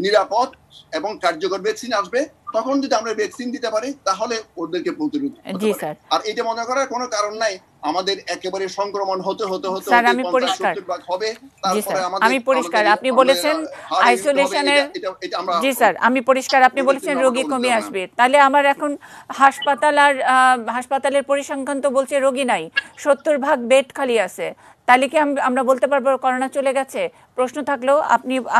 Speaker 5: নিরাপদ এবং কার্যকর ভ্যাকসিন আসবে, তখন যদি আমরা ভ্যাকসিন দিতে পারি তাহলে ওদেরকে প্রতিরোধ করতে পারি। আর এটা মনে করার কোনো কারণ নাই আমাদের একেবারে সংক্রমণ হতে
Speaker 1: স্যার আমি পরিষ্কার
Speaker 5: হবে।
Speaker 1: তারপরে আমি পরিষ্কার, আপনি বলেছেন আইসোলেশনের, জি স্যার আমি পরিষ্কার, আপনি বলেছেন রোগী কমে আসবে, তাহলে আমার এখন হাসপাতালের পরিসংখ্যান তো বলছে রোগী নাই, 70% বেড খালি আছে, তাহলে কি আমরা বলতে পারবো করোনা চলে গেছে? প্রশ্ন থাকলেও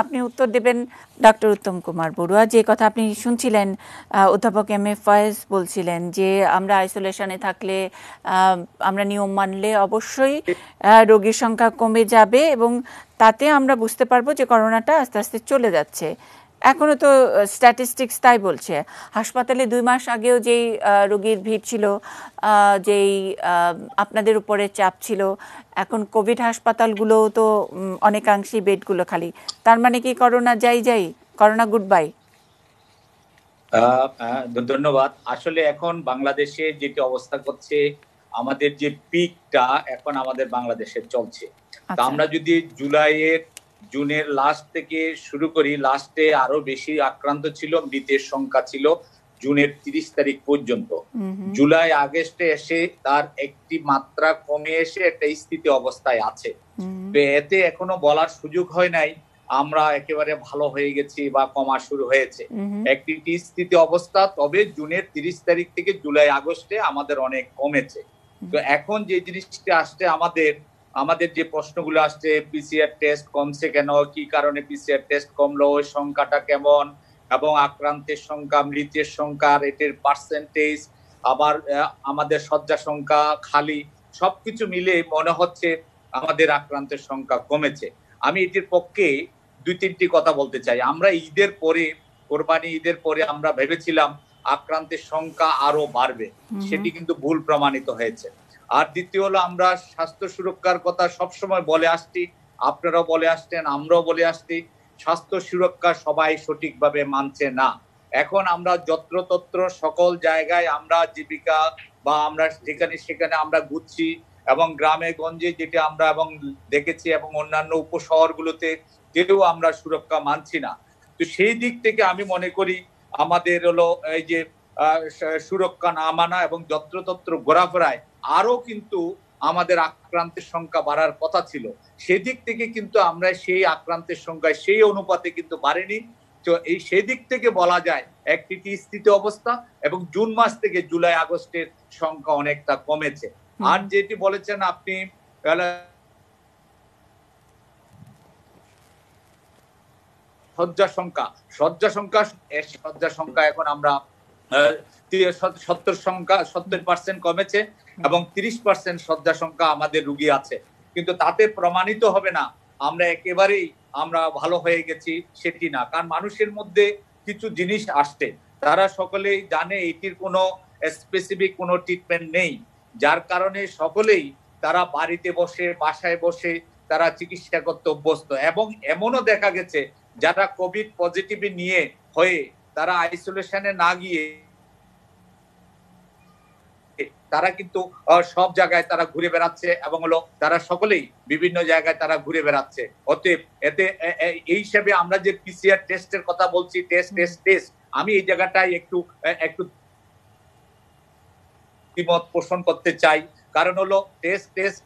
Speaker 1: আপনি উত্তর দেবেন ডক্টর উত্তম কুমার বড়ুয়া। যে কথা আপনি শুনছিলেন অধ্যাপক এম এ ফয়েজ বলছিলেন যে আমরা আইসোলেশনে থাকলে, আমরা নিয়ম মানলে অবশ্যই রোগীর সংখ্যা কমে যাবে এবং তাতে আমরা বুঝতে পারবো যে করোনাটা আস্তে আস্তে চলে যাচ্ছে। এখনো তো স্ট্যাটিস্টিক্স তাই বলছে। হাসপাতালে 2 মাস আগেও যেই রোগীর ভিড় ছিল, যেই আপনাদের উপরে চাপ ছিল, এখন কোভিড হাসপাতালগুলোও তো অনেকাংশেই বেডগুলো খালি। তার মানে কি করোনা যাই করোনা গুড বাই?
Speaker 6: ধন্যবাদ। আসলে এখন বাংলাদেশে যেটি অবস্থা করছে, আমাদের যে পিকটা এখন আমাদের বাংলাদেশে চলছে, তা আমরা যদি জুনের লাস্ট থেকে শুরু করি, লাস্টে আরো বেশি আক্রান্ত ছিল, মৃতের সংখ্যা ছিল জুনের 30 তারিখ পর্যন্ত। জুলাই আগস্টে এসে তার একটি মাত্রা কমে এসে একটা স্থিতি অবস্থায় আছে। এতে এখনো বলার সুযোগ হয় নাই আমরা একেবারে ভালো হয়ে গেছি বা কমা শুরু হয়েছে, একটি স্থিতি অবস্থা। তবে জুনের 30 তারিখ থেকে জুলাই আগস্টে আমাদের অনেক কমেছে। তো এখন যে জিনিসটা আসছে, আমাদের যে প্রশ্নগুলো আসছে, পিসিআর টেস্ট কমছে কেন, কি কারণে পিসিআর টেস্ট কমলো, ওই সংখ্যাটা কেমন, এবং আক্রান্তের সংখ্যা, মৃতের সংখ্যা, রেটের পার্সেন্টেজ, আবার আমাদের শয্যা সংখ্যা খালি, সবকিছু মিলে মনে হচ্ছে আমাদের আক্রান্তের সংখ্যা কমেছে। আমি এটির পক্ষে 2-3টি কথা বলতে চাই। আমরা ঈদের পরে, কোরবানি ঈদের পরে আমরা ভেবেছিলাম আক্রান্তের সংখ্যা আরো বাড়বে, সেটি কিন্তু ভুল প্রমাণিত হয়েছে। আর দ্বিতীয় হলো, আমরা স্বাস্থ্য সুরক্ষার কথা সবসময় বলে আসছি, আপনারাও বলে আসছেন, আমরাও বলে আসছি, স্বাস্থ্য সুরক্ষা সবাই সঠিকভাবে মানছে না। এখন আমরা যত্রতত্র সকল জায়গায় আমরা জীবিকা বা আমরা যেখানে সেখানে আমরা ঘুরছি, এবং গ্রামে গঞ্জে যেটা আমরা এবং দেখেছি, এবং অন্যান্য উপশহরগুলোতে কেউ আমরা সুরক্ষা মানছি না। তো সেই দিক থেকে আমি মনে করি আমাদের হলো এই যে সুরক্ষা না মানা এবং যত্রতত্র ঘোরাফেরায় আরো কিন্তু আমাদের আক্রান্তের সংখ্যা বাড়ার কথা ছিল। সেদিক থেকে কিন্তু আমরা সেই আক্রান্তের সংখ্যায় সেই অনুপাতে কিন্তু বাড়েনি। তো সেই দিক থেকে বলা যায় একটি স্থিতি অবস্থা, এবং জুন মাস থেকে জুলাই আগস্টের সংখ্যা অনেকটা কমেছে। আর যেটি বলেছেন আপনি শয্যা সংখ্যা এখন আমরা 70% কমেছে, এবং 30% শয্যা সংখ্যা আমাদের রোগী আছে। কিন্তু তাতে প্রমাণিত হবে না আমরা একেবারেই আমরা ভালো হয়ে গেছি, সেটি না। কারণ মানুষের মধ্যে কিছু জিনিস আসছে, তারা সকলেই জানে এটির কোনো স্পেসিফিক কোনো ট্রিটমেন্ট নেই, যার কারণে সকলেই তারা বাড়িতে বসে, বাসায় বসে তারা চিকিৎসা করতে অভ্যস্ত। এবং এমনও দেখা গেছে যারা কোভিড পজিটিভ নিয়ে হয়ে তারা আইসোলেশনে না গিয়ে তারা কিন্তু সব জায়গায় তারা ঘুরে বেড়াচ্ছে এবং হলো তারা সকলেই বিভিন্ন জায়গায় তারা ঘুরে বেড়াচ্ছে। অতএব এতে এই হিসাবে আমরা যে পিসিআর টেস্টের কথা বলছি, টেস্ট আমি এই জায়গাটায় একটু দ্বিমত পোষণ করতে চাই। কারণ হলো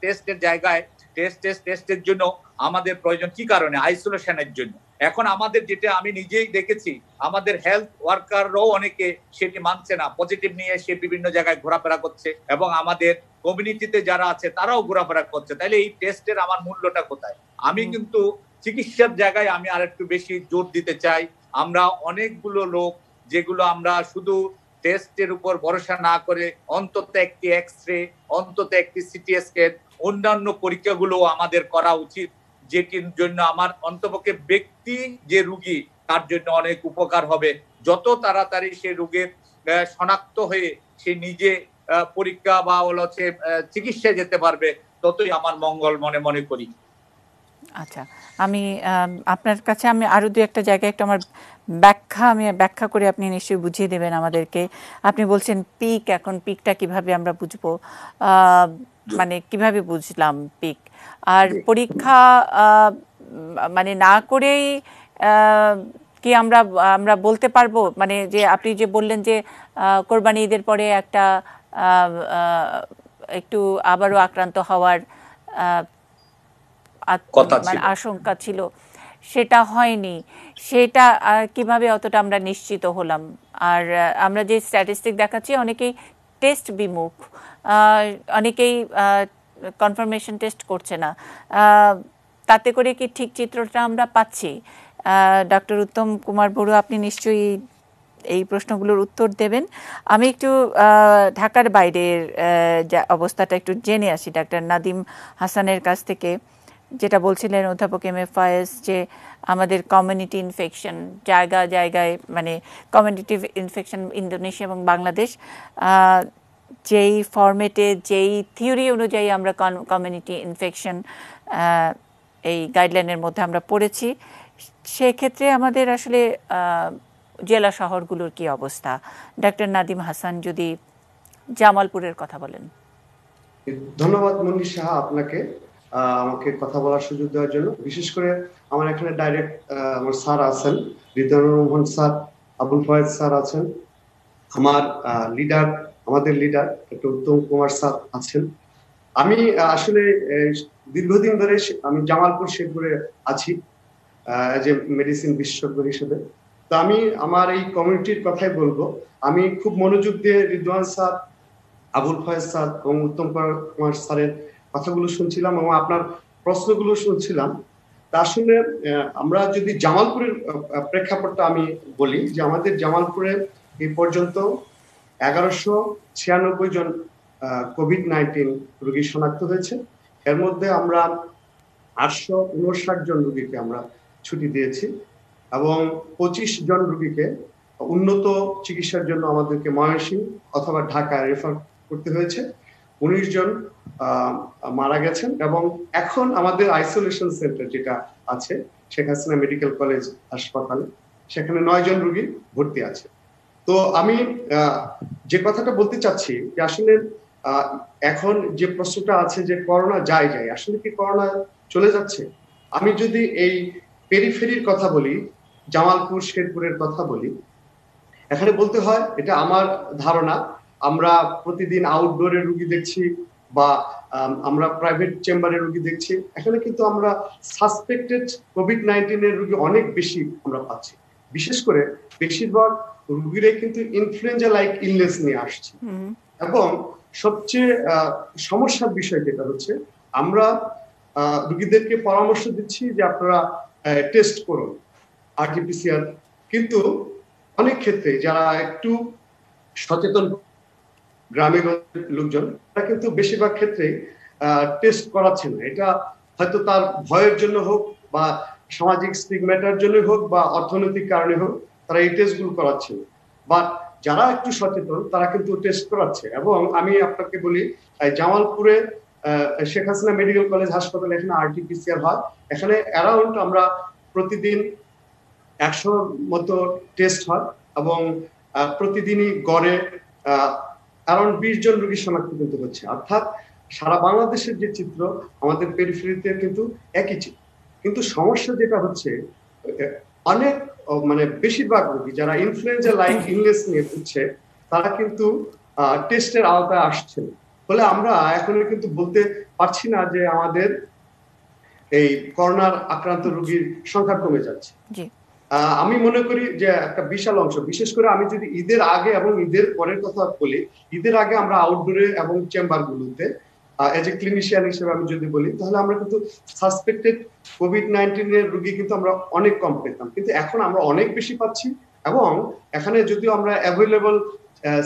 Speaker 6: টেস্টের জায়গায় টেস্টের জন্য আমাদের প্রয়োজন কি কারণে? আইসোলেশনের জন্য। এখন আমাদের যেটা আমি নিজেই দেখেছি, আমাদের হেলথ ওয়ার্কাররাও অনেকে সেটি মানছে না, পজিটিভ নিয়ে সে বিভিন্ন জায়গায় ঘোরাফেরা করছে এবং আমাদের কমিউনিটিতে যারা আছে তারাও ঘোরাফেরা করছে। তাহলে এই টেস্টের আমার মূল্যটা কোথায়? আমি কিন্তু চিকিৎসার জায়গায় আমি আরেকটু বেশি জোর দিতে চাই। আমরা অনেকগুলো লোক যেগুলো আমরা শুধু টেস্টের উপর ভরসা না করে অন্তত একটি এক্স-রে, অন্তত একটি সিটি স্ক্যান, অন্যান্য পরীক্ষাগুলো আমাদের করা উচিত, যেটির জন্য আমার অন্তপক্ষে ব্যক্তি যে রোগী তার জন্য অনেক উপকার হবে। যত তাড়াতাড়ি সে রোগের শনাক্ত হয়ে সে নিজে পরীক্ষা বা হচ্ছে চিকিৎসায় যেতে পারবে, ততই আমার মঙ্গল মনে করি।
Speaker 1: আচ্ছা, আমি আপনার কাছে আমি আরো দু একটা জায়গায় একটা আমার ব্যাখ্যা করে আপনি নিশ্চয়ই বুঝিয়ে দেবেন আমাদেরকে। আপনি বলছেন পিক, এখন পিকটা কিভাবে আমরা বুঝবো, মানে কিভাবে বুঝলাম পিক? আর পরীক্ষা মানে না করেই কি আমরা বলতে পারবো, মানে যে আপনি যে বললেন যে কোরবানি ঈদের পরে একটা একটু আবারও আক্রান্ত হওয়ার আশঙ্কা ছিল, সেটা হয়নি, সেটা কিভাবে অতটা আমরা নিশ্চিত হলাম? আর আমরা যে স্ট্যাটিস্টিক দেখাচ্ছি অনেকেই টেস্ট বিমুখ, অনেকেই কনফার্মেশন টেস্ট করছে না, তাতে করে কি ঠিক চিত্রটা আমরা পাচ্ছি? ডক্টর উত্তম কুমার বড়ুয়া, আপনি নিশ্চয়ই এই প্রশ্নগুলোর উত্তর দেবেন। আমি একটু ঢাকার বাইরের অবস্থাটা একটু জেনে আসি ডাক্তার নাদিম হাসানের কাছ থেকে। যেটা বলছিলেন অধ্যাপক এম এ ফয়েজ, যে আমাদের কমিউনিটি ইনফেকশন জায়গায় মানে কমিউনিটি ইনফেকশন ইন্দোনেশিয়া এবং বাংলাদেশ, যেই ফরম্যাটে যেই থিওরি অনুযায়ী আমরা কমিউনিটি ইনফেকশন এই গাইডলাইনের মধ্যে আমরা পড়েছি, সেক্ষেত্রে আমাদের আসলে জেলা শহরগুলোর কি অবস্থা? ডাক্তার নাদিম হাসান যদি জামালপুরের কথা বলেন।
Speaker 7: ধন্যবাদ মন্ডি সাহা আপনাকে আমাকে কথা বলার সুযোগ দেওয়ার জন্য। বিশেষ করে আমার এখানে ডাইরেক্ট আমার স্যার আছেন, রিদানুর রহমান স্যার, আবুল ফয়েজ স্যার আছেন, আমাদের leader doctor Uttam Kumar sir আছেন। আমি আসলে দীর্ঘদিন ধরে আমি জামালপুর শেরপুরে আছি যে মেডিসিন বিশেষজ্ঞ হিসেবে। তো আমি আমার এই কমিউনিটির কথাই বলবো। আমি খুব মনোযোগ দিয়ে রিদওয়ান স্যার, আবুল ফয়েজ স্যার এবং উত্তম কুমার স্যারের কথাগুলো শুনছিলাম এবং আপনার প্রশ্নগুলো শুনছিলাম। তা আসলে আমরা যদি জামালপুরের প্রেক্ষাপটটা আমি বলি, যে আমাদের জামালপুরে এই পর্যন্ত 1196 জন কোভিড-19 রোগী শনাক্ত হয়েছে। এর মধ্যে আমরা 859 জন রোগীকে আমরা ছুটি দিয়েছি এবং 25 জন রোগীকে উন্নত চিকিৎসার জন্য আমাদেরকে ময়মনসিংহ অথবা ঢাকায় রেফার করতে হয়েছে। 19 জন মারা গেছেন এবং এখন আমাদের আইসোলেশন সেন্টার যেটা আছে শেখ হাসিনা মেডিকেল কলেজ হাসপাতালে, সেখানে 9 জন রোগী ভর্তি আছে। তো আমি যে কথাটা বলতে চাচ্ছি যে আসলে এখন যে প্রশ্নটা আছে যে করোনা যায় আসলে কি করোনা চলে যাচ্ছে? আমি যদি এই পেরিফেরির কথা বলি, জামালপুর শেরপুরের কথা বলি, এখানে বলতে হয়, এটা আমার ধারণা, আমরা প্রতিদিন আউটডোরে রোগী দেখছি বা আমরা প্রাইভেট চেম্বারে রোগী দেখছি। এখানে কিন্তু আমরা সাসপেক্টেড কোভিড-19 এর রোগী অনেক বেশি আমরা পাচ্ছি। বিশেষ করে বেশিরভাগ রোগীরাই কিন্তু ইনফ্লুয়েঞ্জা লাইক ইলনেস নিয়ে আসছে। এবং সবচেয়ে সমস্যার বিষয় যেটা হচ্ছে, আমরা রোগীদেরকে পরামর্শ দিচ্ছি যে আপনারা টেস্ট করুন RT-PCR, কিন্তু অনেক ক্ষেত্রে যারা একটু সচেতন গ্রামের লোকজন, তারা কিন্তু বেশিরভাগ ক্ষেত্রে টেস্ট করাচ্ছে না। এটা হয়তো তার ভয়ের জন্য হোক বা সামাজিক স্টিগম্যাটার জন্য হোক বা অর্থনৈতিক কারণে হোক, তারা এই টেস্টগুলো করাচ্ছে না। বাট যারা একটু সচেতন তারা কিন্তু টেস্ট করাচ্ছে। এবং আমি আপনাকে বলি, জামালপুরে শেখ হাসিনা মেডিকেল কলেজ হাসপাতালে এখানে RT-PCR হয়। এখানে অ্যারাউন্ড আমরা প্রতিদিন 100 মতো টেস্ট হয় এবং প্রতিদিনই গড়ে কারণ 20 জন রোগী শনাক্ত কিন্তু হচ্ছে। অর্থাৎ সারা বাংলাদেশের যে চিত্র আমাদের পেরিফেরিতে কিন্তু একই চিত্র, কিন্তু সমস্যা যেটা হচ্ছে অনেক মানে বেশিরভাগ রোগী যারা ইনফ্লুয়েঞ্জা লাইক ইলনেস নিয়ে হচ্ছে তারা কিন্তু টেস্টের আওতায় আসছে না। ফলে আমরা এখন কিন্তু বলতে পারছি না যে আমাদের এই করোনার আক্রান্ত রোগীর সংখ্যা কমে যাচ্ছে। আমি মনে করি যে একটা বিশাল অংশ, বিশেষ করে আমি যদি ঈদের আগে এবং ঈদের পরের কথা বলি, ঈদের আগে আমরা আউটডোরে এবং চেম্বার গুলোতে এজ এ ক্লিনিশিয়ান হিসেবে আমি যদি বলি, তাহলে আমরা কিন্তু সাসপেক্টেড কোভিড-19 এর রোগী কিন্তু আমরা অনেক কম পেতাম, কিন্তু এখন আমরা অনেক বেশি পাচ্ছি। এবং এখানে যদিও আমরা অ্যাভেলেবল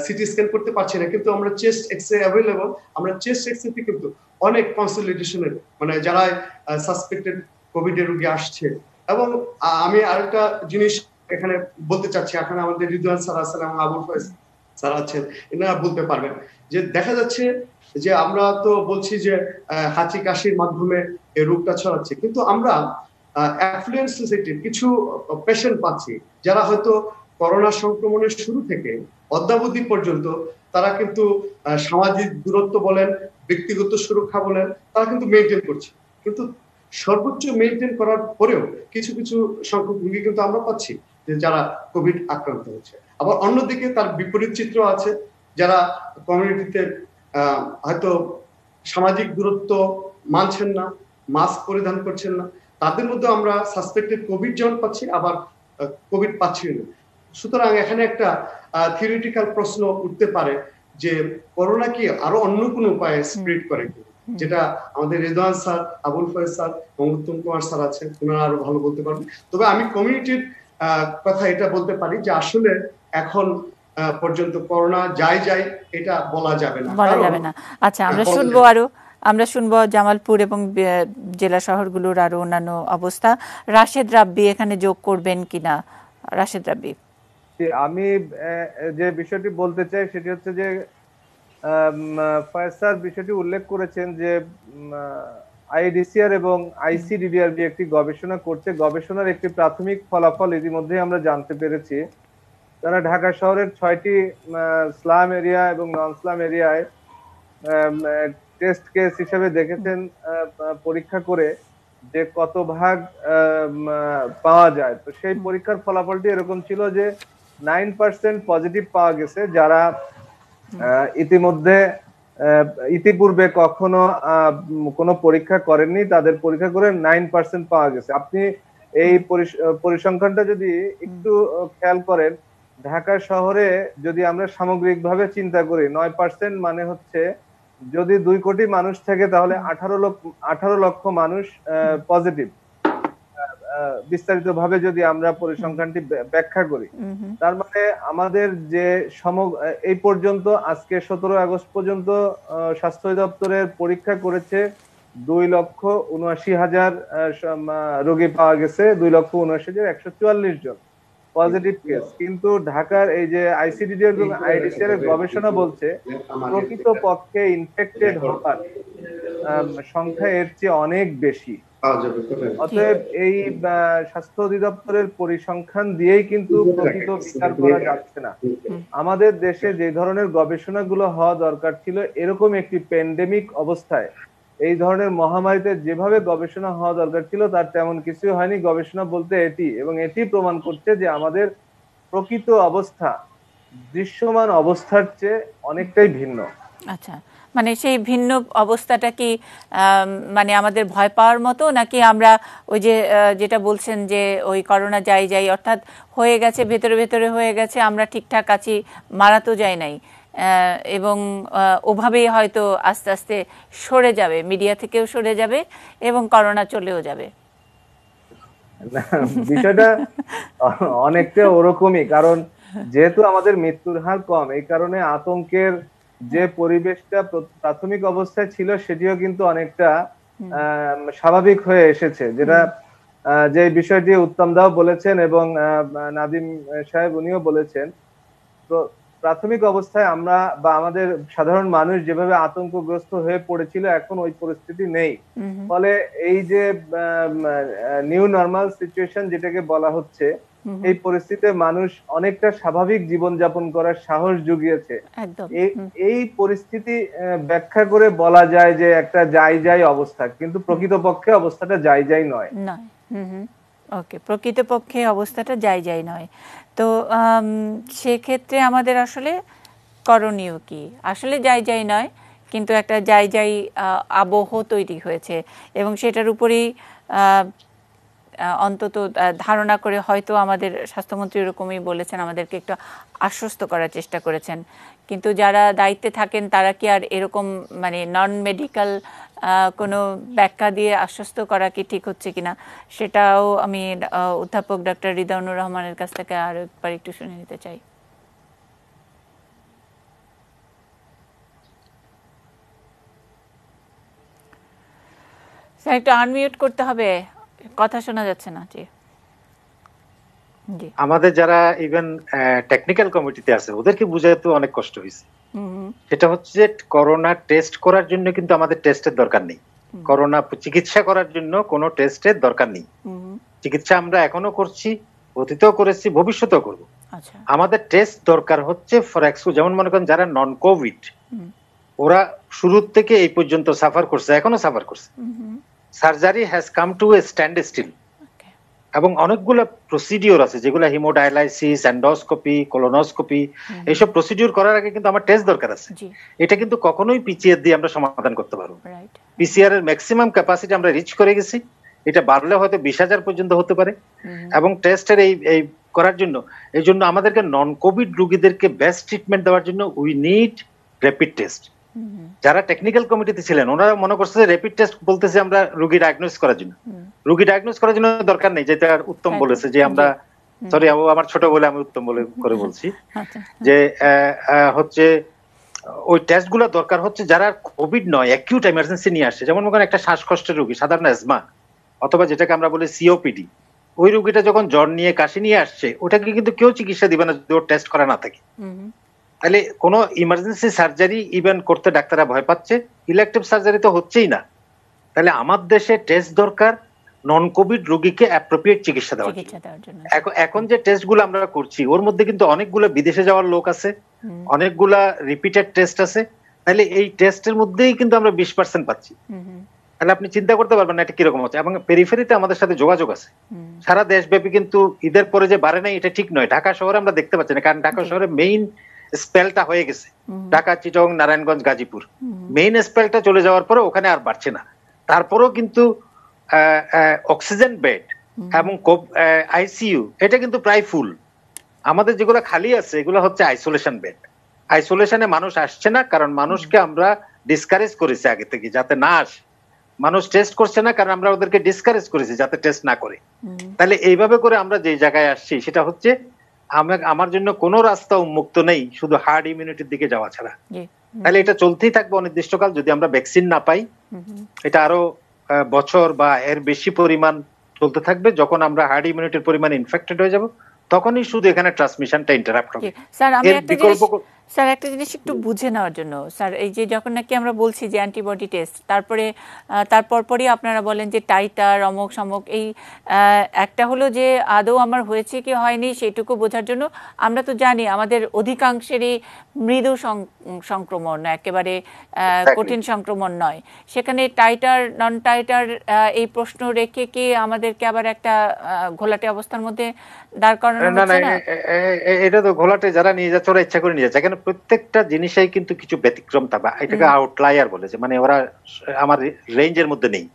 Speaker 7: সিটি স্ক্যান করতে পারছি না, কিন্তু আমরা চেস্ট এক্সরে অ্যাভেলেবল, আমরা চেস্ট এক্সরে কিন্তু অনেক কনসলিডেশনের মানে যারা সাসপেক্টেড কোভিড এর রোগী আসছে। এবং আমি আরেকটা জিনিস এখানে বলতে চাচ্ছি, এখানে আমাদের রিদওয়ান স্যার আছেন এবং আবুল ফয়েজ স্যার আছেন, এনারা বলতে পারবেন যে দেখা যাচ্ছে যে আমরা তো বলছি যে হাঁচি কাশির মাধ্যমে এই রোগটা ছড়াচ্ছে, কিন্তু আমরা অ্যাফ্লুয়েন্ট সোসাইটির কিছু পেশেন্ট পাচ্ছি যারা হয়তো করোনা সংক্রমণের শুরু থেকে অদ্যাবধি পর্যন্ত তারা কিন্তু সামাজিক দূরত্ব বলেন, ব্যক্তিগত সুরক্ষা বলেন, তারা কিন্তু মেনটেন করছে। কিন্তু সর্বোচ্চ মেনটেন করার পরেও কিছু কিছু সংখ্যক রোগী কিন্তু আমরা পাচ্ছি যে যারা কোভিড আক্রান্ত হচ্ছে। আবার অন্যদিকে তার বিপরীত চিত্র আছে, যারা কমিউনিটিতে হয়তো সামাজিক দূরত্ব মানছেন না, মাস্ক পরিধান করছেন না, তাদের মধ্যে আমরা সাসপেক্টেড কোভিড যেমন পাচ্ছি, আবার কোভিড পাচ্ছি না। সুতরাং এখানে একটা থিওরিটিক্যাল প্রশ্ন উঠতে পারে যে করোনা কি আরো অন্য কোনো উপায়ে স্প্রেড করে, যেটা আমাদের রিদওয়ান স্যার, আবুল ফয়েজ স্যার এবং উত্তম কুমার স্যার আছেন, ওনারা আরো ভালো বলতে পারবেন। তবে আমি কমিউনিটির কথা এটা বলতে পারি যে আসলে এখন পর্যন্ত করোনা যায় এটা বলা যাবে না।
Speaker 1: আচ্ছা, আমরা শুনবো জামালপুর এবং জেলা শহরগুলোর আরো অন্যান্য অবস্থা। রাশেদ রাব্বি এখানে যোগ করবেন কিনা? রাশেদ রাব্বি।
Speaker 2: আমি যে বিষয়টি বলতে চাই সেটি হচ্ছে যে ফয়েজ স্যার বিষয়টি উল্লেখ করেছেন যে আইডিসিআর এবং আইসিডিডিআরবি একটি গবেষণা করছে। গবেষণার একটি প্রাথমিক ফলাফল ইতিমধ্যে আমরা জানতে পেরেছি। তারা ঢাকা শহরের 6টি স্লাম এরিয়া এবং নন স্লাম এরিয়ায় টেস্ট কেস হিসেবে দেখেছেন পরীক্ষা করে যে কত ভাগ পাওয়া যায়। তো সেই পরীক্ষার ফলাফলটি এরকম ছিল যে 9% পজিটিভ পাওয়া গেছে, যারা ইতিপূর্বে কখনো কোনো পরীক্ষা করেননি, তাদের পরীক্ষা করে 9% পাওয়া গেছে। আপনি এই পরিসংখ্যানটা যদি একটু খেয়াল করেন, ঢাকা শহরে যদি আমরা সামগ্রিকভাবে চিন্তা করি, 9% মানে হচ্ছে যদি 2 কোটি মানুষ থাকে তাহলে 18 লক্ষ মানুষ পজিটিভ। বিস্তারিত ভাবে যদি আমরা পরিসংখ্যানটি ব্যাখ্যা করি, তার মানে আমাদের যে এই পর্যন্ত আজকে 17 আগস্ট পর্যন্ত স্বাস্থ্য দপ্তরের পরীক্ষা করেছে 2,79,000 রোগী পাওয়া গেছে, 2,79,144 জন পজিটিভ কেস। কিন্তু ঢাকার এই যে আইসিডিডিআর এবং আইডিসিআর এর গবেষণা বলছে প্রকৃত পক্ষে ইনফেক্টেড হওয়ার সংখ্যা এর চেয়ে অনেক বেশি। অতএব এই স্বাস্থ্য অধিদপ্তরের পরিসংখ্যান দিয়েই কিন্তু প্রকৃত বিচার করা যাচ্ছে না। আমাদের দেশে যে ধরনের গবেষণাগুলো হওয়া দরকার ছিল, এরকম একটি প্যান্ডেমিক অবস্থায় এই ধরনের মহামারীতে যেভাবে গবেষণা হওয়া দরকার ছিল তার তেমন কিছু হয়নি। গবেষণা বলতে এটি প্রমাণ করছে যে আমাদের প্রকৃত অবস্থা দৃশ্যমান অবস্থার চেয়ে অনেকটাই ভিন্ন।
Speaker 1: আচ্ছা, মানে সেই ভিন্ন অবস্থাটা কি মানে আমাদের ভয় পাওয়ার মতো, নাকি আমরা ওই যে যেটা বলছেন যে ওই করোনা যাই অর্থাৎ হয়ে গেছে, ভেতরে হয়ে গেছে, আমরা ঠিকঠাক আছি, মারা তো যায় নাই, এবং ওভাবেই হয়তো আস্তে আস্তে সরে যাবে, মিডিয়া থেকেও সরে যাবে এবং করোনা চলেও যাবে?
Speaker 2: বিষয়টা অনেকটা ওরকমই, কারণ যেহেতু আমাদের মৃত্যুর হার কম, এই কারণে আতঙ্কের যে পরিবেশটা প্রাথমিক অবস্থায় ছিল সেটিও কিন্তু অনেকটা স্বাভাবিক হয়ে এসেছে। যেটা যে বিষয়টি উত্তম দাও বলেছেন এবং নাদিম সাহেব উনিও বলেছেন, তো প্রাথমিক অবস্থায় আমরা বা আমাদের সাধারণ মানুষ যেভাবে আতঙ্কগ্রস্ত হয়ে পড়েছিল, এখন ওই পরিস্থিতি নেই। ফলে এই যে নিউ নরমাল সিচুয়েশন যেটাকে বলা হচ্ছে, এই পরিস্থিতিতে মানুষ অনেকটা স্বাভাবিক জীবনযাপন করার সাহস জুগিয়েছে। এই পরিস্থিতি ব্যাখ্যা করে বলা যায় যে একটা যাই অবস্থা, কিন্তু প্রকৃতপক্ষে অবস্থাটা যাই নয়।
Speaker 1: ওকে, প্রকৃতপক্ষে অবস্থাটা যাই নয়। তো সেক্ষেত্রে আমাদের আসলে করণীয় কি? আসলে যাই নয়, কিন্তু একটা যাই আবহ তৈরি হয়েছে এবং সেটার উপরেই অন্তত ধারণা করে হয়তো আমাদের স্বাস্থ্যমন্ত্রী এরকমই বলেছেন, আমাদেরকে একটু আশ্বস্ত করার চেষ্টা করেছেন। কিন্তু যারা দায়িত্বে থাকেন তারা কি আর এরকম মানে নন মেডিকেল কোনো ব্যাখ্যা দিয়ে আশ্বস্ত করা কি ঠিক হচ্ছে কিনা, সেটাও আমি অধ্যাপক ডক্টর রিদাউনুর রহমানের কাছ থেকে আরো একবার একটু শুনে নিতে চাই। স্যার একটু আনমিউট করতে হবে, কথা শোনা যাচ্ছে না। জি,
Speaker 4: আমাদের যারা ইভেন টেকনিক্যাল কমিটিতে আছে ওদেরকে বুঝাইতে অনেক কষ্ট হয়েছে। সেটা হচ্ছে যে করোনা টেস্ট করার জন্য কিন্তু আমাদের টেস্টের দরকার নেই, করোনা চিকিৎসা করার জন্য কোনো টেস্টের দরকার নেই। চিকিৎসা আমরা এখনো করছি, অতীতেও করেছি, ভবিষ্যতেও করব। আমাদের টেস্ট দরকার হচ্ছে ফর এক্সাম্পল যেমন মনে করেন যারা নন কোভিড, ওরা শুরু থেকে এই পর্যন্ত সাফার করছে, এখনো সাফার করছে। Surgery has come to a standstill এবং অনেকগুলো প্রসিডিওর আছে যেগুলো হিমোডায়ালাইসিস, এন্ডোস্কোপি, কোলোনোস্কোপি, এইসব প্রসিডিওর করার আগে কিন্তু আমার টেস্ট দরকার আছে। এটা কিন্তু কখনোই পিসিআর দিয়ে আমরা সমাধান করতে পারবো। পিসিআর এর ম্যাক্সিমাম ক্যাপাসিটি আমরা রিচ করে গেছি, এটা বাড়লে হয়তো 20,000 পর্যন্ত হতে পারে। এবং টেস্টের এই করার জন্য এই জন্য আমাদেরকে নন কোভিড রোগীদেরকে বেস্ট ট্রিটমেন্ট দেওয়ার জন্য উই নিড র্যাপিড টেস্ট। যারা টেকনিক্যাল কমিটিতে ছিলেন ওনারা মনে করছে যে র্যাপিড টেস্ট বলতেছে আমরা রোগী ডায়াগনোস করার জন্য, রোগী ডায়াগনোস করার জন্য দরকার নেই। যেটা উত্তম বলেছে যে আমরা, সরি আমার ছোট বলে আমি উত্তম বলে করে বলছি, যে হচ্ছে ওই টেস্ট গুলো দরকার হচ্ছে যারা কোভিড নয় অ্যাকিউট এমার্জেন্সি নিয়ে আসছে। যেমন মনে একটা শ্বাসকষ্টের রোগী, সাধারণ অ্যাজমা অথবা যেটাকে আমরা বলি সিওপিডি, ওই রোগীটা যখন জ্বর নিয়ে কাশি নিয়ে আসছে ওটাকে কিন্তু কেউ চিকিৎসা দিবে না যদি ওর টেস্ট করা না থাকে। তাহলে কোনো ইমার্জেন্সি সার্জারি ইভেন করতে ডাক্তাররা ভয় পাচ্ছে, ইলেকটিভ সার্জারি তো হচ্ছেই না। তাহলে আমার দেশে টেস্ট দরকার নন কোভিড রোগীকে অ্যাপ্রোপ্রিয়েট চিকিৎসা দেওয়ার জন্য। এখন যে টেস্টগুলো আমরা করছি ওর মধ্যে কিন্তু অনেকগুলো বিদেশে যাওয়ার লোক আছে, অনেকগুলা রিপিটেড টেস্ট আছে। তাহলে এই টেস্টের মধ্যেই কিন্তু আমরা 20% পাচ্ছি। তাহলে আপনি চিন্তা করতে পারবেন না এটা কিরকম হচ্ছে। এবং পেরিফেরিতে আমাদের সাথে যোগাযোগ আছে সারা দেশব্যাপী, কিন্তু ঈদের পরে যে বাড়ে নাই এটা ঠিক নয়। ঢাকা শহরে আমরা দেখতে পাচ্ছি না, কারণ ঢাকা শহরে মেইন স্পেলটা হয়ে গেছে, ঢাকা, চিটাগং, নারায়ণগঞ্জ, গাজীপুর, মেইন স্পেলটা চলে যাওয়ার পরে ওখানে আর বাড়ছে না। তারপরেও কিন্তু অক্সিজেন বেড এবং আইসিইউ এটা কিন্তু প্রায় ফুল। আমাদের যেগুলো খালি আছে এগুলো হচ্ছে আইসোলেশন বেড। আইসোলেশনে মানুষ আসছে না কারণ মানুষকে আমরা ডিসকারেজ করেছি আগে থেকে যাতে না আসে। মানুষ টেস্ট করছে না কারণ আমরা ওদেরকে ডিসকারেজ করেছি যাতে টেস্ট না করে। তাহলে এইভাবে করে আমরা যে জায়গায় আসছি সেটা হচ্ছে আমার জন্য কোনো রাস্তা উন্মুক্ত নেই শুধু হার্ড ইমিউনিটির দিকে যাওয়া ছাড়া। তাহলে এটা চলতেই থাকবে অনির্দিষ্টকাল যদি আমরা ভ্যাকসিন না পাই। এটা আরো বছর বা এর বেশি পরিমাণ চলতে থাকবে। যখন আমরা হার্ড ইমিউনিটির পরিমাণ ইনফেক্টেড হয়ে যাব তখনই শুধু এখানে ট্রান্সমিশনটা ইন্টারাপ্ট হবে।
Speaker 1: স্যার একটা জিনিস একটু বুঝে নেওয়ার জন্য, স্যার এই যে যখন নাকি আমরা বলছি যে অ্যান্টিবডি টেস্ট, তারপরই আপনারা বলেন যে টাইটার অমুক সমক, এই একটা হলো যে আদৌ আমার হয়েছে কি হয়নি সেইটুকু বোঝার জন্য। আমরা তো জানি আমাদের অধিকাংশেরই মৃদু সংক্রমণ, একেবারে কঠিন সংক্রমণ নয়। সেখানে টাইটার নন টাইটার এই প্রশ্ন রেখে কি আমাদেরকে আবার একটা ঘোলাটে অবস্থার মধ্যে দাঁড় করানো হচ্ছে না?
Speaker 4: এটা তো ঘোলাটে যারা নিয়ে যাচ্ছে ওরা ইচ্ছা করে নিয়ে যাচ্ছে। এখানে প্রত্যেকটা জিনিসই কিন্তু কিছু ব্যতিক্রম থাকবে। এটাকে আউটলায়ার বলেছে, মানে ওরা আমার রেঞ্জের মধ্যে নেই।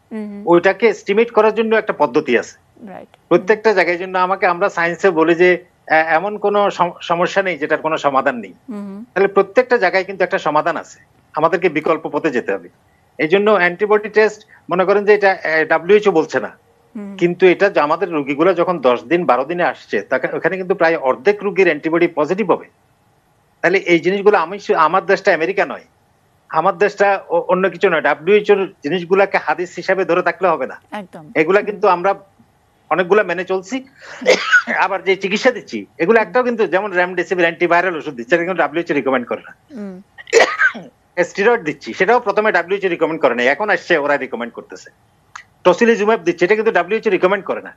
Speaker 4: ওইটাকে এস্টিমেট করার জন্য একটা পদ্ধতি আছে প্রত্যেকটা জায়গায়। জন্য আমরা সায়েন্সে বলি যে এমন কোন সমস্যা নেই যেটার কোনো সমাধান নেই। তাহলে প্রত্যেকটা জায়গায় কিন্তু একটা সমাধান আছে, আমাদেরকে বিকল্প পথে যেতে হবে। এই জন্য অ্যান্টিবডি টেস্ট মনে করেন যে এটা WHO বলছে না, কিন্তু এটা আমাদের রোগীগুলো যখন 10 দিন 12 দিনে আসছে ওখানে কিন্তু প্রায় অর্ধেক রোগীর অ্যান্টিবডি পজিটিভ হবে। তাহলে এই জিনিসগুলো আমার দেশটা আমেরিকা নয়, আমার দেশটা অন্য কিছু নয়। WHO জিনিসগুলাকে হাদিস হিসাবে ধরে থাকলে হবে না। এগুলা কিন্তু আমরা অনেকগুলা মেনে চলছি। আবার যে চিকিৎসা দিচ্ছি এগুলো একটাও কিন্তু, যেমন রেমডেসিভির অ্যান্টিভাইরাল ওষুধ দিচ্ছে এটা কিন্তু WHO রিকমেন্ড করে না। স্টেরয়েড দিচ্ছি সেটাও প্রথমে WHO রিকমেন্ড করে না, এখন আসছে ওরা রিকমেন্ড করতেছে। টসিলিজুমেব দিচ্ছে এটা কিন্তু WHO রিকমেন্ড করে না।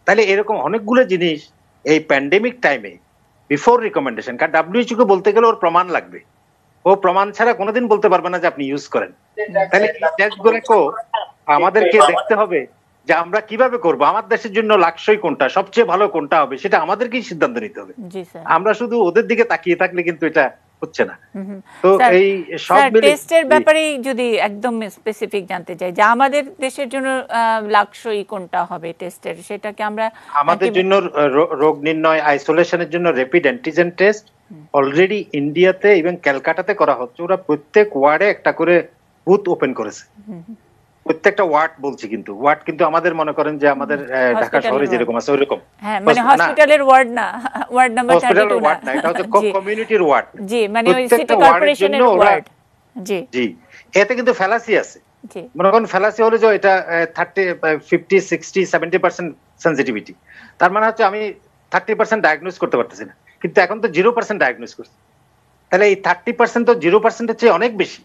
Speaker 4: তাহলে এরকম অনেকগুলো জিনিস এই প্যান্ডেমিক টাইমে বিফোর রিকমেন্ডেশন, কারণ WHO কে বলতে গেলে ওর প্রমাণ লাগবে, ও প্রমাণ ছাড়া কোনোদিন বলতে পারবে না যে আপনি ইউজ করেন। তাহলে এই টেস্টগুলোকেও আমাদেরকে দেখতে হবে যে আমরা কিভাবে করব, আমার দেশের জন্য লাক্সই কোনটা, সবচেয়ে ভালো কোনটা হবে, সেটা আমাদেরকেই সিদ্ধান্ত নিতে হবে। আমরা শুধু ওদের দিকে তাকিয়ে থাকলে কিন্তু এটা হচ্ছে না। তো এই সব মিলে
Speaker 1: টেস্টের ব্যাপারে যদি একদম স্পেসিফিক জানতে চাই যে আমাদের দেশের জন্য লাক্সই কোনটা হবে টেস্টের, সেটাকে আমরা
Speaker 4: আমাদের জন্য রোগ নির্ণয় আইসোলেশনের জন্য র্যাপিড অ্যান্টিজেন টেস্ট অলরেডি ইন্ডিয়াতে এবং ক্যালকাটাতে করা হচ্ছে। ওরা প্রত্যেক ওয়ার্ডে একটা করে বুথ ওপেন করেছে, প্রত্যেকটা ওয়ার্ড বলছি, কিন্তু ওয়ার্ড কিন্তু আমাদের মনে করেন যে আমাদের ঢাকা শহরে যেরকম আছে ওইরকম,
Speaker 1: হ্যাঁ মানে হসপিটালের ওয়ার্ড না, ওয়ার্ড নাম্বার 32
Speaker 4: ওয়ার্ড না, এটা হচ্ছে কমিউনিটির ওয়ার্ড।
Speaker 1: জি, মানে ওই সিটি কর্পোরেশনের ওয়ার্ড। জি
Speaker 4: জি, এতে কিন্তু ফ্যালাসি আছে। মনে করেন ফ্যালাসি হলো যে এটা 50 60 70% সেনসিটিভিটি, তার মানে হচ্ছে আমি 30% ডায়াগনোজ করতে পারতেছি না, কিন্তু এখন তো 0% ডায়াগনোজ করছি। তাহলে এই 30% তো 0% এর চেয়ে অনেক বেশি।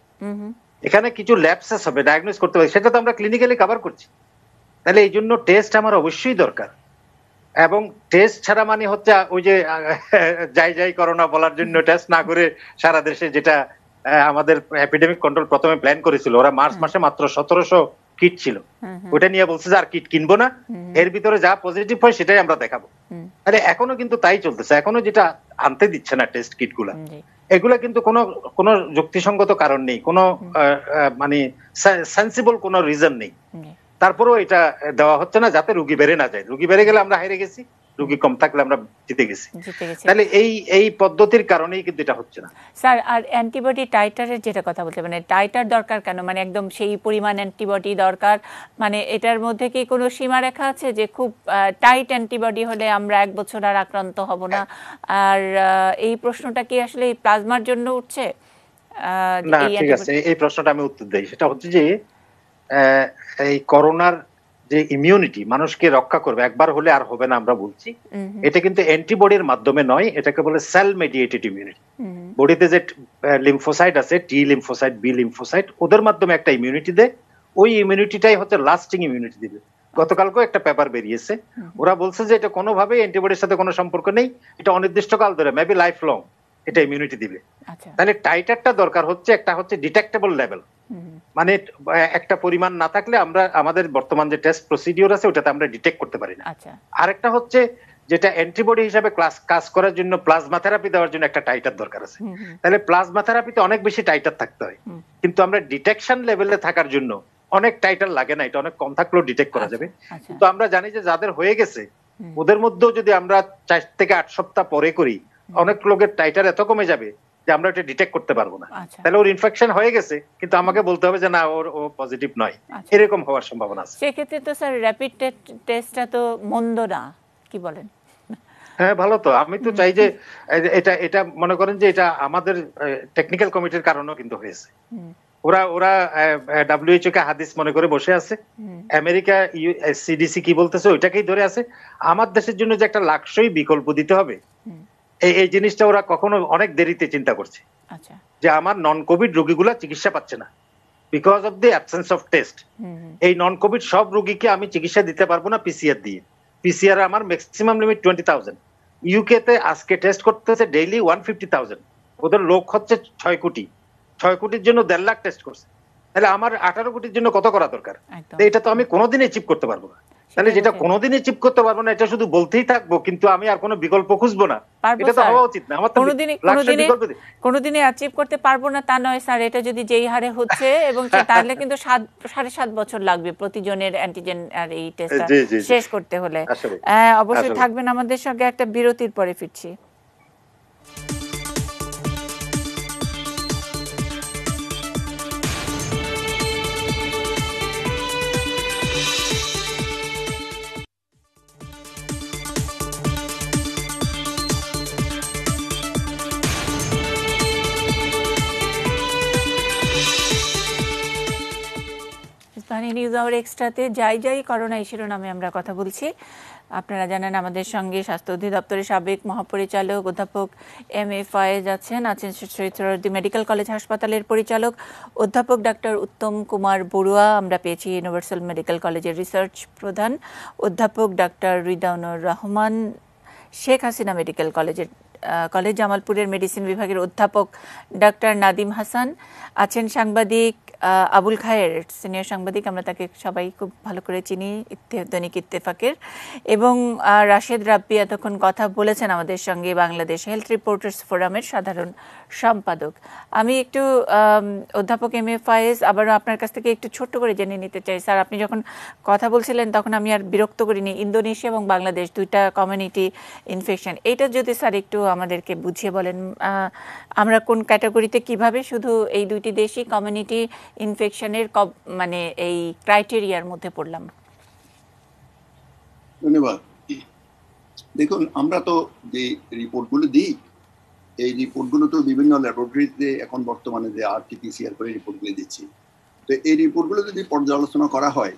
Speaker 4: এখানে কিছু ল্যাপসেস হবে, ডায়াগনোজ করতে পারি, সেটা তো আমরা ক্লিনিক্যালি কভার করছি। তাহলে এই জন্য টেস্ট আমার অবশ্যই দরকার, এবং টেস্ট ছাড়া মানে হচ্ছে ওই যে যাই করোনা বলার জন্য টেস্ট না করে সারা দেশে যেটা আমাদের এপিডেমিক কন্ট্রোল প্রথমে প্ল্যান করেছিল, ওরা মার্চ মাসে মাত্র 1700 কিট ছিল, ওটা নিয়ে বলছে যে আর কিট কিনবো না, এর ভিতরে যা পজিটিভ হয় সেটাই আমরা দেখাবো। আরে এখনো কিন্তু তাই চলতেছে, এখনো যেটা আনতে দিচ্ছে না টেস্ট কিট গুলা, এগুলা কিন্তু কোনো যুক্তিসঙ্গত কারণ নেই, কোনো মানে সেন্সিবল কোনো রিজন নেই, তারপরেও এটা দেওয়া হচ্ছে না যাতে রোগী বেড়ে না যায়। রোগী বেড়ে গেলে আমরা হেরে গেছি, রোগী কম থাকলে আমরা জিতে গেছি। তাহলে এই পদ্ধতির কারণেই কিন্তু এটা হচ্ছে না।
Speaker 1: স্যার, আর অ্যান্টিবডি টাইটারের যেটা কথা বলতে, মানে টাইটার দরকার কেন, মানে একদম সেই পরিমাণ অ্যান্টিবডি দরকার, মানে এটার মধ্যে কি কোনো সীমারেখা আছে যে খুব টাইট অ্যান্টিবডি হলে আমরা 1 বছর আর আক্রান্ত হব না? আর এই প্রশ্নটা কি আসলে প্লাজমার জন্য উঠছে?
Speaker 4: না, ঠিক আছে, এই প্রশ্নটা আমি উত্তর দেই। সেটা হচ্ছে যে এই করোনার যে ইমিউনিটি মানুষকে রক্ষা করবে, একবার হলে আর হবে না আমরা বলছি, এটা কিন্তু অ্যান্টিবডির মাধ্যমে নয়, এটাকে বলে সেল মেডিয়েটেড ইমিউনিটি। বডিতে যে লিম্ফোসাইট আছে, টি লিম্ফোসাইট, বি লিম্ফোসাইট, ওদের মাধ্যমে একটা ইমিউনিটি দেয়, ওই ইমিউনিটিটাই হচ্ছে লাস্টিং ইমিউনিটি দিবে। গতকালকেও একটা পেপার বেরিয়েছে, ওরা বলছে যে এটা কোনোভাবেই অ্যান্টিবডির সাথে কোনো সম্পর্ক নেই, এটা অনির্দিষ্টকাল ধরে, মেবি লাইফ লং এটা ইমিউনিটি দিবে। তাহলে টাইটারটা দরকার হচ্ছে, একটা হচ্ছে ডিটেক্টেবল লেভেল, মানে একটা পরিমাণ না থাকলে আমরা আমাদের বর্তমান যে টেস্ট প্রসিডিওর আছে ওটাতে আমরা ডিটেক্ট করতে পারি না। আরেকটা হচ্ছে যেটা অ্যান্টিবডি হিসাবে কাজ করার জন্য প্লাজমা থেরাপি দেওয়ার জন্য একটা টাইটার দরকার আছে। তাহলে প্লাজমা থেরাপিতে অনেক বেশি টাইটার থাকতে হয়, কিন্তু আমরা ডিটেকশন লেভেলে থাকার জন্য অনেক টাইটার লাগে না, এটা অনেক কম থাকলেও ডিটেক্ট করা যাবে। কিন্তু আমরা জানি যে যাদের হয়ে গেছে ওদের মধ্যেও যদি আমরা 4 থেকে 8 সপ্তাহ পরে করি, অনেক লোকের টাইটার এত কমে যাবে যে আমরা এটা ডিটেক্ট করতে পারবো না। তাহলে ওর ইনফেকশন হয়ে গেছে, কিন্তু আমাকে বলতে হবে যে না ও পজিটিভ নয়, এরকম হওয়ার সম্ভাবনা আছে।
Speaker 1: সেক্ষেত্রে তো স্যার র্যাপিড টেস্টটা তো মন্দ না, কি বলেন?
Speaker 4: হ্যাঁ, ভালো তো। আমি তো চাই যে এটা মনে করেন যে এটা আমাদের টেকনিক্যাল কমিটির কারণেও কিন্তু হয়েছে। ওরা WHO কে হাদিস মনে করে বসে আছে, আমেরিকা CDC কি বলতেছে ওইটাকেই ধরে আছে। আমার দেশের জন্য যে একটা লাক্সই বিকল্প দিতে হবে, এই জিনিসটা ওরা কখনো অনেক দেরিতে চিন্তা করছে, যে আমার নন কোভিড রোগীগুলা চিকিৎসা পাচ্ছে না because of the absence of test. এই নন কোভিড সব রোগীকে আমি চিকিৎসা দিতে পারবো না পিসিআর দিয়ে। পিসিআর আমার ম্যাক্সিমাম লিমিট 20,000। ইউকে তে আজকে টেস্ট করতেছে ডেইলি 150,000, ওদের লোক হচ্ছে 6 কোটি। 6 কোটির জন্য 1.5 লাখ টেস্ট করছে, তাহলে আমার 18 কোটির জন্য কত করা দরকার? এটা তো আমি কোনোদিন অ্যাচিভ করতে পারবো না। তাহলে যেটা কোনোদিন অ্যাচিভ করতে পারবো না, এটা শুধু বলতেই থাকবো, কিন্তু আমি আর কোনো বিকল্প খুঁজবো না, এটা তো হওয়া উচিত না। আমার তো
Speaker 1: কোনোদিনে অ্যাচিভ করতে পারবো না তা নয় স্যার, এটা যদি যেই হারে হচ্ছে এবং তাহলে কিন্তু 7.5 বছর লাগবে প্রতিজনের অ্যান্টিজেন আর এই টেস্টটা শেষ করতে হলে। অবশ্যই থাকবেন আমাদের সঙ্গে, একটা বিরতির পরে ফিরছি। নিউজ আওয়ার এক্সট্রাতে যাই করোনা এই শিরোনামে আমরা কথা বলছি। আপনারা জানেন আমাদের সঙ্গে স্বাস্থ্য অধিদপ্তরের সাবেক মহাপরিচালক অধ্যাপক MA ফায়েজ আছেন শহীদ সোহরাওয়ার্দী মেডিকেল কলেজ হাসপাতালের পরিচালক অধ্যাপক ডাক্তার উত্তম কুমার বড়ুয়া, আমরা পেয়েছি ইউনিভার্সাল মেডিকেল কলেজের রিসার্চ প্রধান অধ্যাপক doctor Ridwanur Rahman, Sheikh Hasina medical college জামালপুরের মেডিসিন বিভাগের অধ্যাপক ডক্টর নাদিম হাসান, আছেন সাংবাদিক আবুল খায়ের, সিনিয়র সাংবাদিক, আমরা তাকে সবাই খুব ভালো করে চিনি দৈনিক ইত্তেফাকের, এবং রাশেদ রাব্বি এতক্ষণ কথা বলেছেন আমাদের সঙ্গে, বাংলাদেশ হেলথ রিপোর্টার্স ফোরামের সাধারণ সম্পাদক। আমি একটু অধ্যাপক এম এ ফায়েজ আবারও আপনার কাছ থেকে একটু ছোট্ট করে জেনে নিতে চাই। স্যার, আপনি যখন কথা বলছিলেন তখন আমি আর বিরক্ত করিনি, ইন্দোনেশিয়া এবং বাংলাদেশ দুইটা কমিউনিটি ইনফেকশন, এইটা যদি স্যার একটু আমাদেরকে বুঝিয়ে বলেন, আমরা কোন ক্যাটাগরিতে, কিভাবে শুধু এই দুইটি দেশই কমিউনিটি ইনফেকশনের মানে এই ক্রাইটেরিয়ার মধ্যে পড়লাম?
Speaker 5: ধন্যবাদ। দেখুন, আমরা তো যে রিপোর্টগুলো দিই, এই রিপোর্টগুলো তো বিভিন্ন ল্যাবরেটরিতে এখন বর্তমানে যে আরটিপিসিআর করে রিপোর্টগুলো দিচ্ছি, তো এই রিপোর্টগুলো যদি পর্যালোচনা করা হয়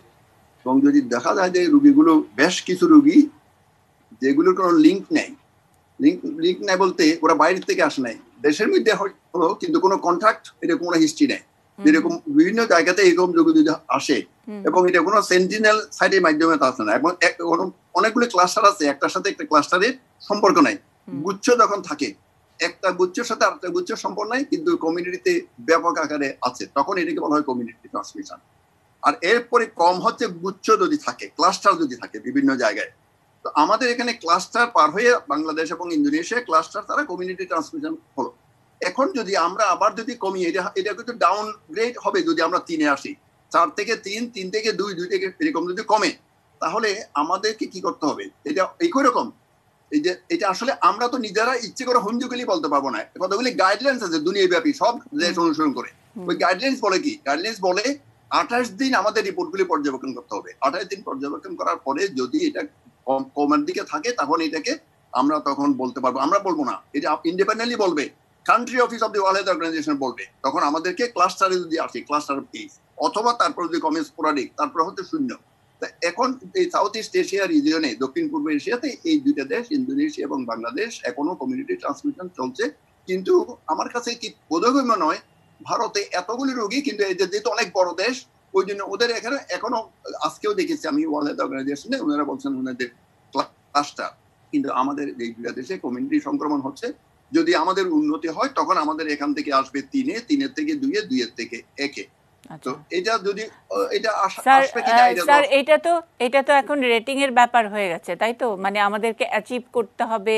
Speaker 5: এবং যদি দেখা যায় যে রোগীগুলো, বেশ কিছু রোগী যেগুলোর কোনো লিঙ্ক নেই বলতে ওরা বাইরের থেকে আসে নাই, দেশের মধ্যে হলো কিন্তু কোনো কন্ট্রাক্ট, এরকম কোনো হিস্ট্রি নেই, যেরকম বিভিন্ন জায়গাতে এরকম রোগী যদি আসে এবং এটা কোনো সেন্টিনেল সাইটের মাধ্যমে আসে না, এবং অনেকগুলো ক্লাস্টার আছে, একটার সাথে একটা ক্লাস্টারের সম্পর্ক নাই, গুচ্ছ যখন থাকে, একটা গুচ্ছের সাথে আরেকটা গুচ্ছের সম্পর্ক নাই, কিন্তু কমিউনিটিতে ব্যাপক আকারে আছে, তখন এটাকে বলা হয় কমিউনিটি ট্রান্সমিশন। আর এরপরে কম হচ্ছে গুচ্ছ যদি থাকে, ক্লাস্টার যদি থাকে বিভিন্ন জায়গায়। তো আমাদের এখানে ক্লাস্টার পার হয়ে বাংলাদেশ এবং ইন্দোনেশিয়া ক্লাস্টার তারা কমিউনিটি ট্রান্সমিশন হলো। এখন যদি আমরা আবার যদি কমিয়ে, এটা কিন্তু ডাউন গ্রেড হবে যদি আমরা 3-এ আসি, 4 থেকে 3, 3 থেকে 2, 2 থেকে এরকম যদি কমে, তাহলে আমাদেরকে কি করতে হবে? এটা একই রকম, এই যে এটা আসলে আমরা তো নিজেরা ইচ্ছে করে হোমজুকেলি বলতে পারবো না, কতগুলি গাইডলাইন্স আছে দুনিয়াব্যাপী সব দেশ অনুসরণ করে। ওই গাইডলাইন্স বলে কি? গাইডলাইন্স বলে 28 দিন আমাদের রিপোর্টগুলি পর্যবেক্ষণ করতে হবে। 28 দিন পর্যবেক্ষণ করার পরে যদি এটা কমের দিকে থাকে, তখন এটাকে আমরা তখন বলতে পারবো। আমরা বলবো না, এটা ইন্ডিপেন্ডেন্টলি বলবে, country office of the World Health Organization বলবে, তখন আমাদেরকে ক্লাস্টারে যদি আসি, ক্লাস্টার কেস, অথবা তারপর যদি কমে স্পোরাডিক, তারপর হচ্ছে 0। এখন এই সাউথ ইস্ট এশিয়া রিজিয়নে, দক্ষিণ পূর্ব এশিয়াতে এই দুইটা দেশ, ইন্দোনেশিয়া এবং বাংলাদেশ, এখনো কমিউনিটি ট্রান্সমিশন চলছে। কিন্তু আমার কাছে কি বোধগম্য নয়, ভারতে এতগুলি রোগী, কিন্তু এই যেহেতু অনেক বড় দেশ, ওই জন্য ওদের এখানে এখনো, আজকেও দেখেছি আমি ওয়ার্ল্ড হেলথ অর্গানাইজেশনে, ওনারা বলছেন ওনাদের ক্লাস্টার, কিন্তু আমাদের এই দুইটা দেশে কমিউনিটি সংক্রমণ হচ্ছে। যদি আমাদের উন্নতি হয়, তখন আমাদের এখান থেকে আসবে 3-এ, 3-এর থেকে 2-এ, 2-এর থেকে 1-এ। তো এটা যদি এটা আসবে কিনা,
Speaker 1: স্যার এটা তো এখন রেটিং এর ব্যাপার হয়ে গেছে, তাই তো? মানে আমাদেরকে অ্যাচিভ করতে হবে,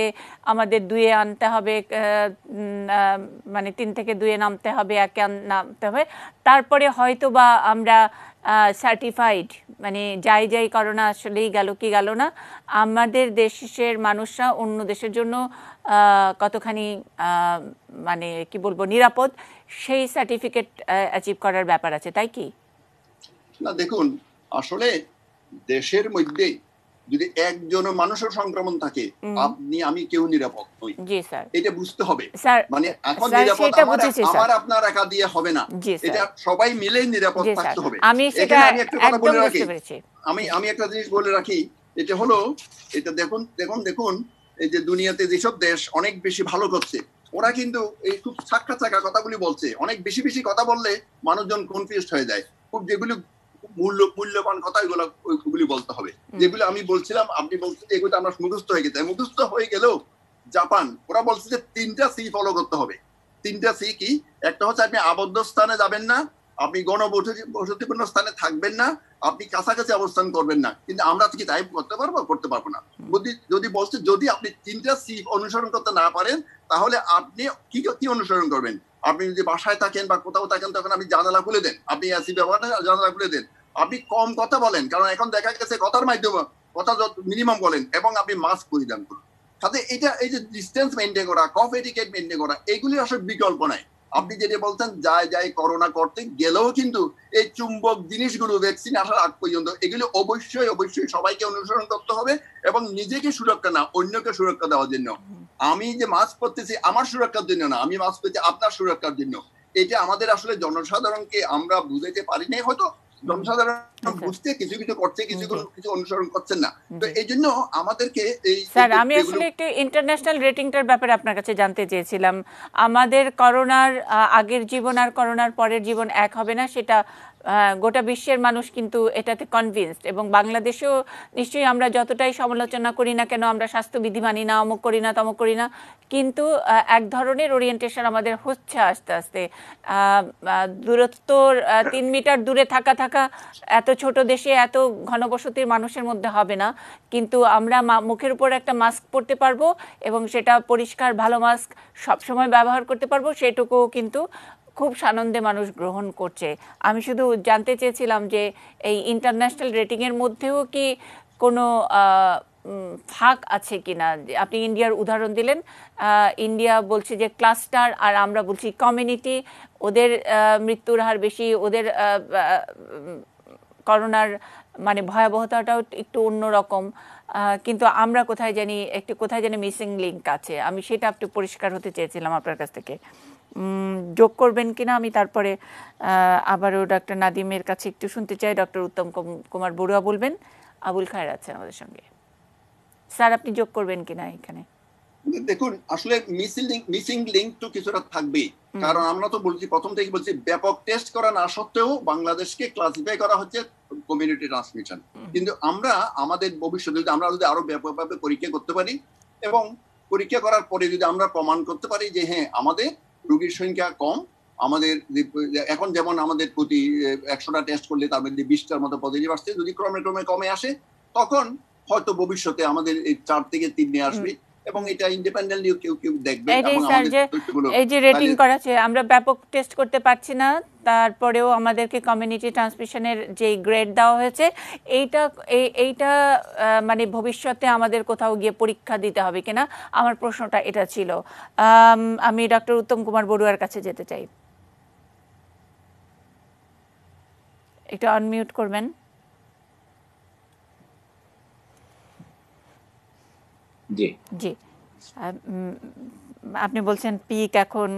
Speaker 1: আমাদের 2-এ আনতে হবে, মানে 3 থেকে 2-এ নামতে হবে, 1-এ নামতে হবে, তারপরে হয়তো বা আমরা সার্টিফাইড, মানে যাই করোনা আসলেই গেল কি গেল না, আমাদের দেশের মানুষরা অন্য দেশের জন্য কতখানি মানে কি বলবো নিরাপদ, সেই সার্টিফিকেট অ্যাচিভ করার ব্যাপার আছে, তাই কি
Speaker 5: না? দেখুন, আসলে দেশের মধ্যে যদি একজন মানুষের সংক্রমণ থাকে, আপনি আমি কেউ নিরাপদ নই,
Speaker 1: জি স্যার,
Speaker 5: এটা বুঝতে হবে।
Speaker 1: স্যার,
Speaker 5: মানে এখন নিরাপদ আমার আপনার একা দিয়ে হবে না, এটা সবাই মিলে নিরাপদ থাকতে হবে।
Speaker 1: আমি সেটা একদম বুঝতে পেরেছি।
Speaker 5: আমি একটা জিনিস বলে রাখি, এটা হলো, এটা দেখুন এই যে দুনিয়াতে যেসব দেশ অনেক বেশি ভালো করছে, ওরা কিন্তু এই খুব ছাক্কা কথাগুলি বলছে, অনেক বেশি কথা বললে মানুষজন কনফিউজড হয়ে যায়, খুব যেগুলো মূল্যবান কথা ওইগুলি বলতে হবে। যেগুলো আমি বলছিলাম, আপনি বলছেন যে এগুলো আমরা মুখস্থ হয়ে গেছে, মুখস্থ হয়ে গেলেও জাপান, ওরা বলছে যে 3টা সি ফলো করতে হবে। 3টা সি কি? একটা হচ্ছে আপনি আবদ্ধ স্থানে যাবেন না, আপনি গণবসতিপূর্ণ স্থানে থাকবেন না, আপনি কাছাকাছি অবস্থান করবেন না। কিন্তু আমরা কি তাই করতে পারবো না। যদি বলছে যদি আপনি 3টা সি অনুসরণ করতে না পারেন, তাহলে আপনি কি অনুসরণ করবেন? আপনি যদি বাসায় থাকেন বা কোথাও থাকেন, তখন আপনি জানালা খুলে দেন, আপনি এসি ব্যবহার জানালা খুলে দেন, আপনি কম কথা বলেন, কারণ এখন দেখা গেছে কথার মাধ্যমে কথা মিনিমাম বলেন, এবং আপনি মাস্ক পরিধান করুন। সাথে এই যে ডিস্টেন্স মেনটেন করা, কফ এটিকেট মেনটেন করা, এগুলি আসলে বিকল্প নাই। আপনি যেটা বলছেন যাই করোনা করতে গেলেও কিন্তু এই চুম্বক জিনিসগুলো ভ্যাকসিন আসার আগ পর্যন্ত এগুলো অবশ্যই সবাইকে অনুসরণ করতে হবে, এবং নিজেকে সুরক্ষা না, অন্যকে সুরক্ষা দেওয়ার জন্য। আমি যে মাস্ক পরতেছি আমার সুরক্ষার জন্য না, আমি মাস্ক পরছি আপনার সুরক্ষার জন্য। এটা আমাদের আসলে জনসাধারণকে আমরা বুঝাইতে পারি নাই, হয়তো জনসাধারণ বুঝতে কিছু কিছু করছে, কিছু কিছু অনুসরণ করছেন না। তো এই জন্য আমাদেরকে এই
Speaker 1: স্যার আমি আসলে একটু ইন্টারন্যাশনাল রেটিংটার ব্যাপারে আপনার কাছে জানতে চেয়েছিলাম। আমাদের করোনার আগের জীবন আর করোনার পরের জীবন এক হবে না, সেটা গোটা বিশ্বের মানুষ কিন্তু এটাতে কনভিন্সড, এবং বাংলাদেশেও নিশ্চয়ই আমরা যতটাই সমালোচনা করি না কেন, আমরা স্বাস্থ্যবিধি মানি না, অমুক করি না তমুক করি না, কিন্তু এক ধরনের ওরিয়েন্টেশন আমাদের হচ্ছে আস্তে আস্তে। দূরত্ব 3 মিটার দূরে থাকা এত ছোট দেশে এত ঘনবসতির মানুষের মধ্যে হবে না, কিন্তু আমরা মুখের উপর একটা মাস্ক পরতে পারবো এবং সেটা পরিষ্কার ভালো মাস্ক সবসময় ব্যবহার করতে পারবো, সেটুকুও কিন্তু খুব সানন্দে মানুষ গ্রহণ করছে। আমি শুধু জানতে চেয়েছিলাম যে এই ইন্টারন্যাশনাল রেটিংয়ের মধ্যেও কি কোনো ফাঁক আছে কিনা। আপনি ইন্ডিয়ার উদাহরণ দিলেন, ইন্ডিয়া বলছে যে ক্লাস্টার, আর আমরা বলছি কমিউনিটি, ওদের মৃত্যুর হার বেশি, ওদের করোনার মানে ভয়াবহতাটাও একটু অন্যরকম, কিন্তু আমরা কোথায় জানি মিসিং লিঙ্ক আছে। আমি সেটা একটু পরিষ্কার হতে চেয়েছিলাম আপনার কাছ থেকে। যোগ করবেন কিনা আমি তারপরে আবারও ডক্টর নাদিমের কাছে একটু শুনতে চাই। ডক্টর উত্তম কুমার বড়ুয়া বলবেন, আবুল খায়ের আছে আমাদের সঙ্গে। স্যার আপনি যোগ করবেন কিনা এখানে?
Speaker 5: দেখুন, আসলে মিসিং লিঙ্ক তো কিছুটা থাকবেই, কারণ আমরা তো বলছি প্রথম থেকে বলছি ব্যাপক টেস্ট করা না সত্ত্বেও বাংলাদেশকে ক্লাসিফাই করা হচ্ছে কমিউনিটি ট্রান্সমিশন। কিন্তু আমরা আমাদের ভবিষ্যতে যদি আমরা যদি আরো ব্যাপকভাবে পরীক্ষা করতে পারি এবং পরীক্ষা করার পরে যদি আমরা প্রমাণ করতে পারি যে হ্যাঁ আমাদের রোগীর সংখ্যা কম, আমাদের এখন যেমন আমাদের প্রতি 100টা টেস্ট করলে তার মধ্যে 20টার মতো পজিটিভ আসছে, যদি ক্রমে কমে আসে তখন হয়তো ভবিষ্যতে আমাদের 4 থেকে 3 নিয়ে আসবে এবং এটা ইন্ডিপেন্ডেন্টলি কেউ দেখবে।
Speaker 1: এই যে রেটিং করা আছে, আমরা ব্যাপক টেস্ট করতে পারছি না, তারপরেও আমাদেরকে কমিউনিটি ট্রান্সমিশনের যে গ্রেড দেওয়া হয়েছে, এইটা মানে ভবিষ্যতে আমাদের কোথাও গিয়ে পরীক্ষা দিতে হবে কিনা, আমার প্রশ্নটা এটা ছিল। আমি ডক্টর উত্তম কুমার বড়ুয়ার কাছে যেতে চাই, একটু আনমিউট করবেন। জি, আপনি বলছেন পিক এখন,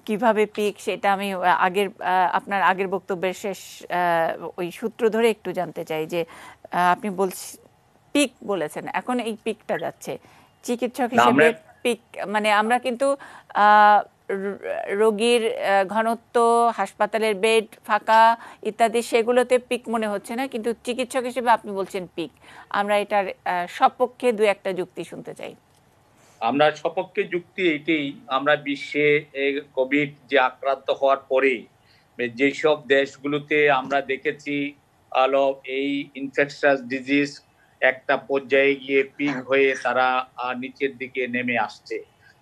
Speaker 1: কিভাবে পিক সেটা আমি আপনার আগের বক্তব্যের শেষ ওই সূত্র ধরে একটু জানতে চাই যে আপনি পিক বলেছেন, এখন এই পিকটা যাচ্ছে চিকিৎসক হিসেবে পিক মানে আমরা কিন্তু রোগীর ঘনত্ব, হাসপাতালের বেড ফাঁকা ইত্যাদি সেগুলোতে পিক মনে হচ্ছে না, কিন্তু চিকিৎসক হিসেবে আপনি বলছেন পিক। আমরা এটার সপক্ষে 2-1টা যুক্তি শুনতে চাই।
Speaker 6: আমরা সপক্ষে যুক্তি এটাই, আমরা বিশ্বে কোভিড যে আক্রান্ত হওয়ার পরে যেসব দেশগুলোতে আমরা দেখেছি এই ইনফেকশাস ডিজিজ একটা পর্যায়ে গিয়ে পিক হয়ে তারা নিচের দিকে নেমে আসছে।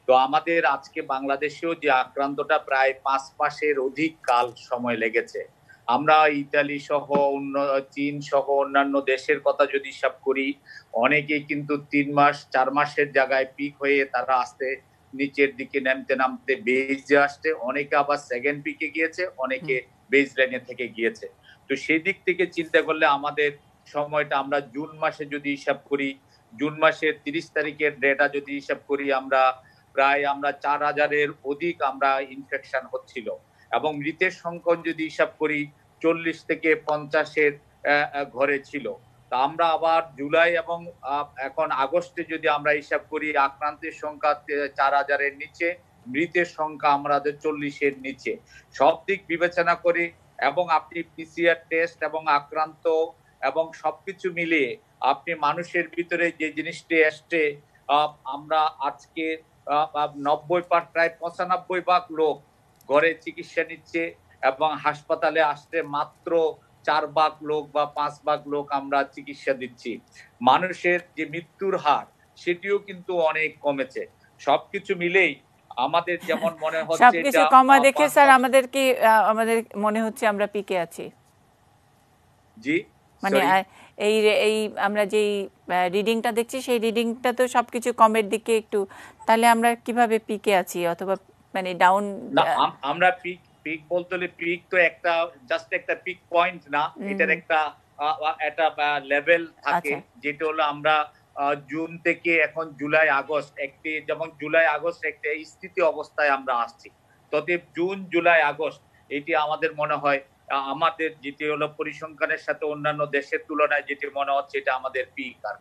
Speaker 6: তো আমাদের আজকে বাংলাদেশেও যে আক্রান্তটা প্রায় 5 মাসের অধিক কাল সময় লেগেছে। আমরা ইতালি সহ চীন সহ অন্যান্য দেশের কথা যদি হিসাব করি, অনেকেই কিন্তু 3 মাস 4 মাসের জায়গায় পিক হয়ে তারা আসতে নিচের দিকে নামতে বেজে আসছে, অনেকে আবার সেকেন্ড পিকে গিয়েছে, অনেকে বেজ লাইনে থেকে গিয়েছে। তো সেই দিক থেকে চিন্তা করলে আমাদের সময়টা আমরা জুন মাসে যদি হিসাব করি, জুন মাসের 30 তারিখের ডেটা যদি হিসাব করি, আমরা 4000-এর অধিক আমরা ইনফেকশন হচ্ছিল, এবং মৃতের সংখ্যা যদি হিসাব করি 40 থেকে 50-এর ঘরে ছিল। তা আমরা আবার জুলাই এবং এখন আগস্টে যদি আমরা হিসাব করি, আক্রান্তের সংখ্যা 4000-এর নিচে, মৃতের সংখ্যা আমাদের 40-এর নিচে। সব দিক বিবেচনা করে এবং আপনি পিসিআর টেস্ট এবং আক্রান্ত এবং সবকিছু মিলিয়ে আপনি মানুষের ভিতরে যে জিনিসটি আসছে, আমরা আজকে 90 প্রায় 95 ভাগ লোক ঘরে চিকিৎসা নিচ্ছে এবং হাসপাতালে আসতে মাত্র 4 ভাগ লোক বা 5 ভাগ লোক আমরা চিকিৎসা দিচ্ছি। মানুষের যে মৃত্যুর হার সেটিও কিন্তু অনেক কমেছে। সবকিছু মিলেই আমাদের যেমন মনে হচ্ছে
Speaker 1: সবকিছু কমা দেখে স্যার আমাদের মনে হচ্ছে আমরা পিকে আছি।
Speaker 6: জি,
Speaker 1: মানে এই আমরা যেই রিডিংটা দেখছি সেই রিডিংটা তো সবকিছু কমের দিকে একটু, তাহলে আমরা কিভাবে পিকে আছি অথবা মানে ডাউন?
Speaker 6: আমরা পিক বলতে হলে পিক তো একটা জাস্ট একটা পিক পয়েন্ট না, এটার একটা লেভেল থাকে, যেটা হলো আমরা জুন থেকে এখন জুলাই আগস্ট যেমন জুলাই আগস্ট একটা স্থিতি অবস্থায় আমরা আসছি। তবে জুন জুলাই আগস্ট এটি আমাদের মনে হয় আমাদের যেটি হলো পরিসংখ্যানের সাথে অন্যান্য দেশের তুলনায় যেটি মনে হচ্ছে এটা আমাদের পিক। আর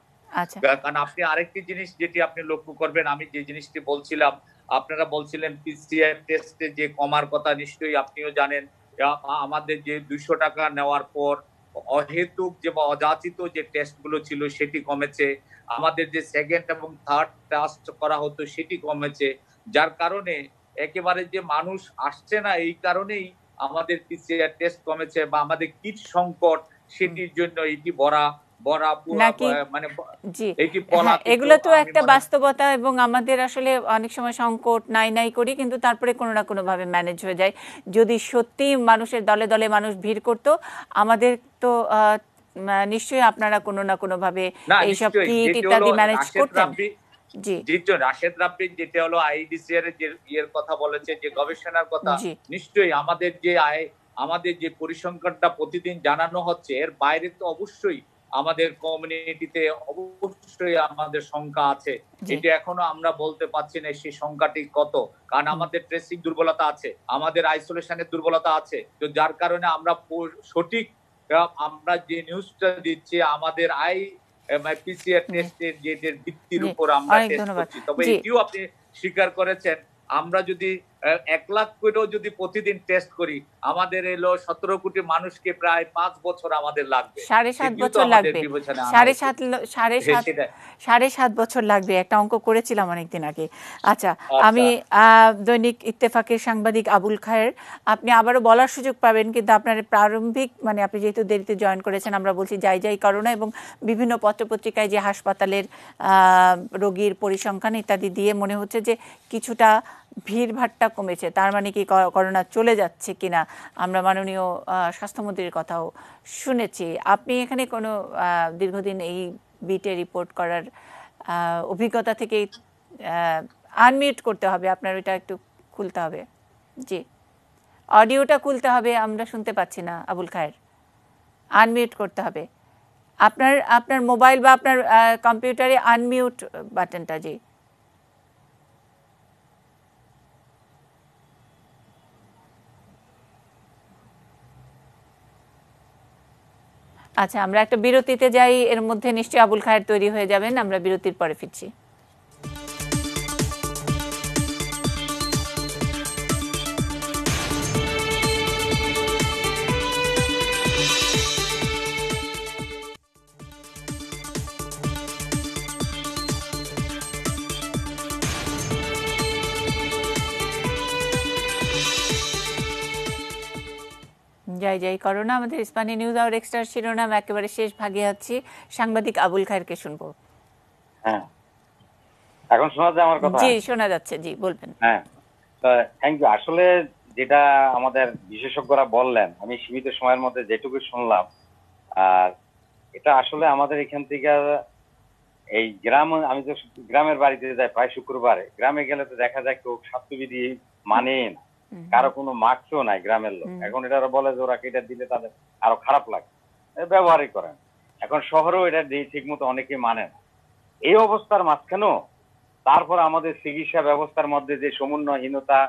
Speaker 6: কারণ আপনি আরেকটি জিনিস যেটি আপনি লক্ষ্য করবেন, আমি যে জিনিসটি বলছিলাম, আপনারা বলছিলেন পিসিআর টেস্টে যে কমার কথা, নিশ্চয়ই আপনিও জানেন আমাদের যে 200 টাকা নেওয়ার পর অহেতুক যে বা অযাচিত যে টেস্ট গুলো ছিল সেটি কমেছে, আমাদের যে সেকেন্ড এবং থার্ড টেস্ট করা হতো সেটি কমেছে, যার কারণে একেবারে যে মানুষ আসছে না এই কারণেই আমাদের পিসিআর টেস্ট কমেছে, বা আমাদের কিট সংকট সেটির জন্য এটি
Speaker 1: এগুলো তো একটা বাস্তবতা, এবং আমাদের আসলে অনেক সময় সংকট নাই করি, কিন্তু তারপরে কোনো না কোনো ভাবে ম্যানেজ হয়ে যায়। যদি সত্যি মানুষের দলে দলে মানুষ ভিড় করতো, আমাদের তো নিশ্চয়ই আপনারা কোনো না কোনো ভাবে এইসব কিট ইত্যাদি ম্যানেজ করতেন।
Speaker 6: রাশেদ রাব্বি যেটা হলো আইডিসিআর এর কথা বলেছে, যে গবেষণার কথা, নিশ্চয়ই আমাদের যে পরিসংখ্যানটা প্রতিদিন জানানো হচ্ছে এর বাইরে তো অবশ্যই আমাদের কমিউনিটিতে অবশ্যই আমাদের সংখ্যা আছে, এটা এখনো আমরা বলতে পারছি না সেই সংখ্যাটি কত, কারণ আমাদের ট্রেসিং দুর্বলতা আছে, আমাদের আইসোলেশনের দুর্বলতা আছে। তো যার কারণে আমরা সঠিক আমরা যে নিউজটা দিচ্ছি আমাদের পিসিআর টেস্টের যেটার ভিত্তির উপর আমরা টেস্ট করছি। তবে এটিও আপনি স্বীকার করেছেন, আমরা যদি 1 লাখ করেও যদি প্রতিদিন টেস্ট করি, আমাদের এলো 17 কোটি মানুষকে প্রায় 5 বছর আমাদের লাগবে,
Speaker 1: 7.5 বছর লাগবে, 7.5 বছর লাগবে। একটা অঙ্ক করেছিলাম অনেকদিন আগে। আচ্ছা, আমি দৈনিক ইত্তেফাকের সাংবাদিক আবুল খায়ের, আপনি আবারও বলার সুযোগ পাবেন, কিন্তু আপনার প্রারম্ভিক আপনি যেহেতু দেরিতে জয়েন করেছেন, আমরা বলছি যাই করোনা, এবং বিভিন্ন পত্রপত্রিকায় যে হাসপাতালের রোগীর পরিসংখ্যান ইত্যাদি দিয়ে মনে হচ্ছে যে কিছুটা ভিড়ভাট্টা কমেছে। তার মানে কি করোনা চলে যাচ্ছে কিনা? আমরা মাননীয় স্বাস্থ্যমন্ত্রীর কথাও শুনেছি। আপনি এখানে কোনো দীর্ঘদিন এই বিটে রিপোর্ট করার অভিজ্ঞতা থেকে, আনমিউট করতে হবে আপনার, ওইটা একটু খুলতে হবে। জি, অডিওটা খুলতে হবে, আমরা শুনতে পাচ্ছি না আবুল খায়ের, আনমিউট করতে হবে আপনার মোবাইল বা আপনার কম্পিউটারে আনমিউট বাটনটা। জি, আচ্ছা, আমরা একটা বিরতিতে যাই, এর মধ্যে নিশ্চয়ই আবুল খায়ের তৈরি হয়ে যাবেন, আমরা বিরতির পরে ফিরছি। যাই করোনা, আমাদের ইসপানি নিউজ আওয়ার এক্সট্রার শিরোনাম একেবারে শেষ ভাগে আছি, সাংবাদিক আবুল খায়েরকে শুনবো।
Speaker 8: হ্যাঁ, এখন শোনা যায় আমার কথা?
Speaker 1: জি, শোনা যাচ্ছে, জি বলবেন।
Speaker 8: হ্যাঁ, থ্যাংক ইউ। আসলে যেটা আমাদের বিশেষজ্ঞরা বললেন, আমি সীমিত সময়ের মধ্যে যেটুকু শুনলাম, আর এটা আসলে আমাদের এখান থেকে এই আমি তো গ্রামের বাড়িতে যাই প্রায় শুক্রবারে, গ্রামে গেলে তো দেখা যায় কেউ স্বাস্থ্যবিধি মানে না, কারো কোনো মাস্কও নাই গ্রামের লোক। এখন এটা বলে যে ওরা এটা দিলে তাদের আরো খারাপ লাগে, ব্যবহারই করেন। এখন শহরেও এটা ঠিক মতো অনেকে মানে না। এই অবস্থার মাঝখানেও তারপর আমাদের চিকিৎসা ব্যবস্থার মধ্যে যে সমন্বয়হীনতা,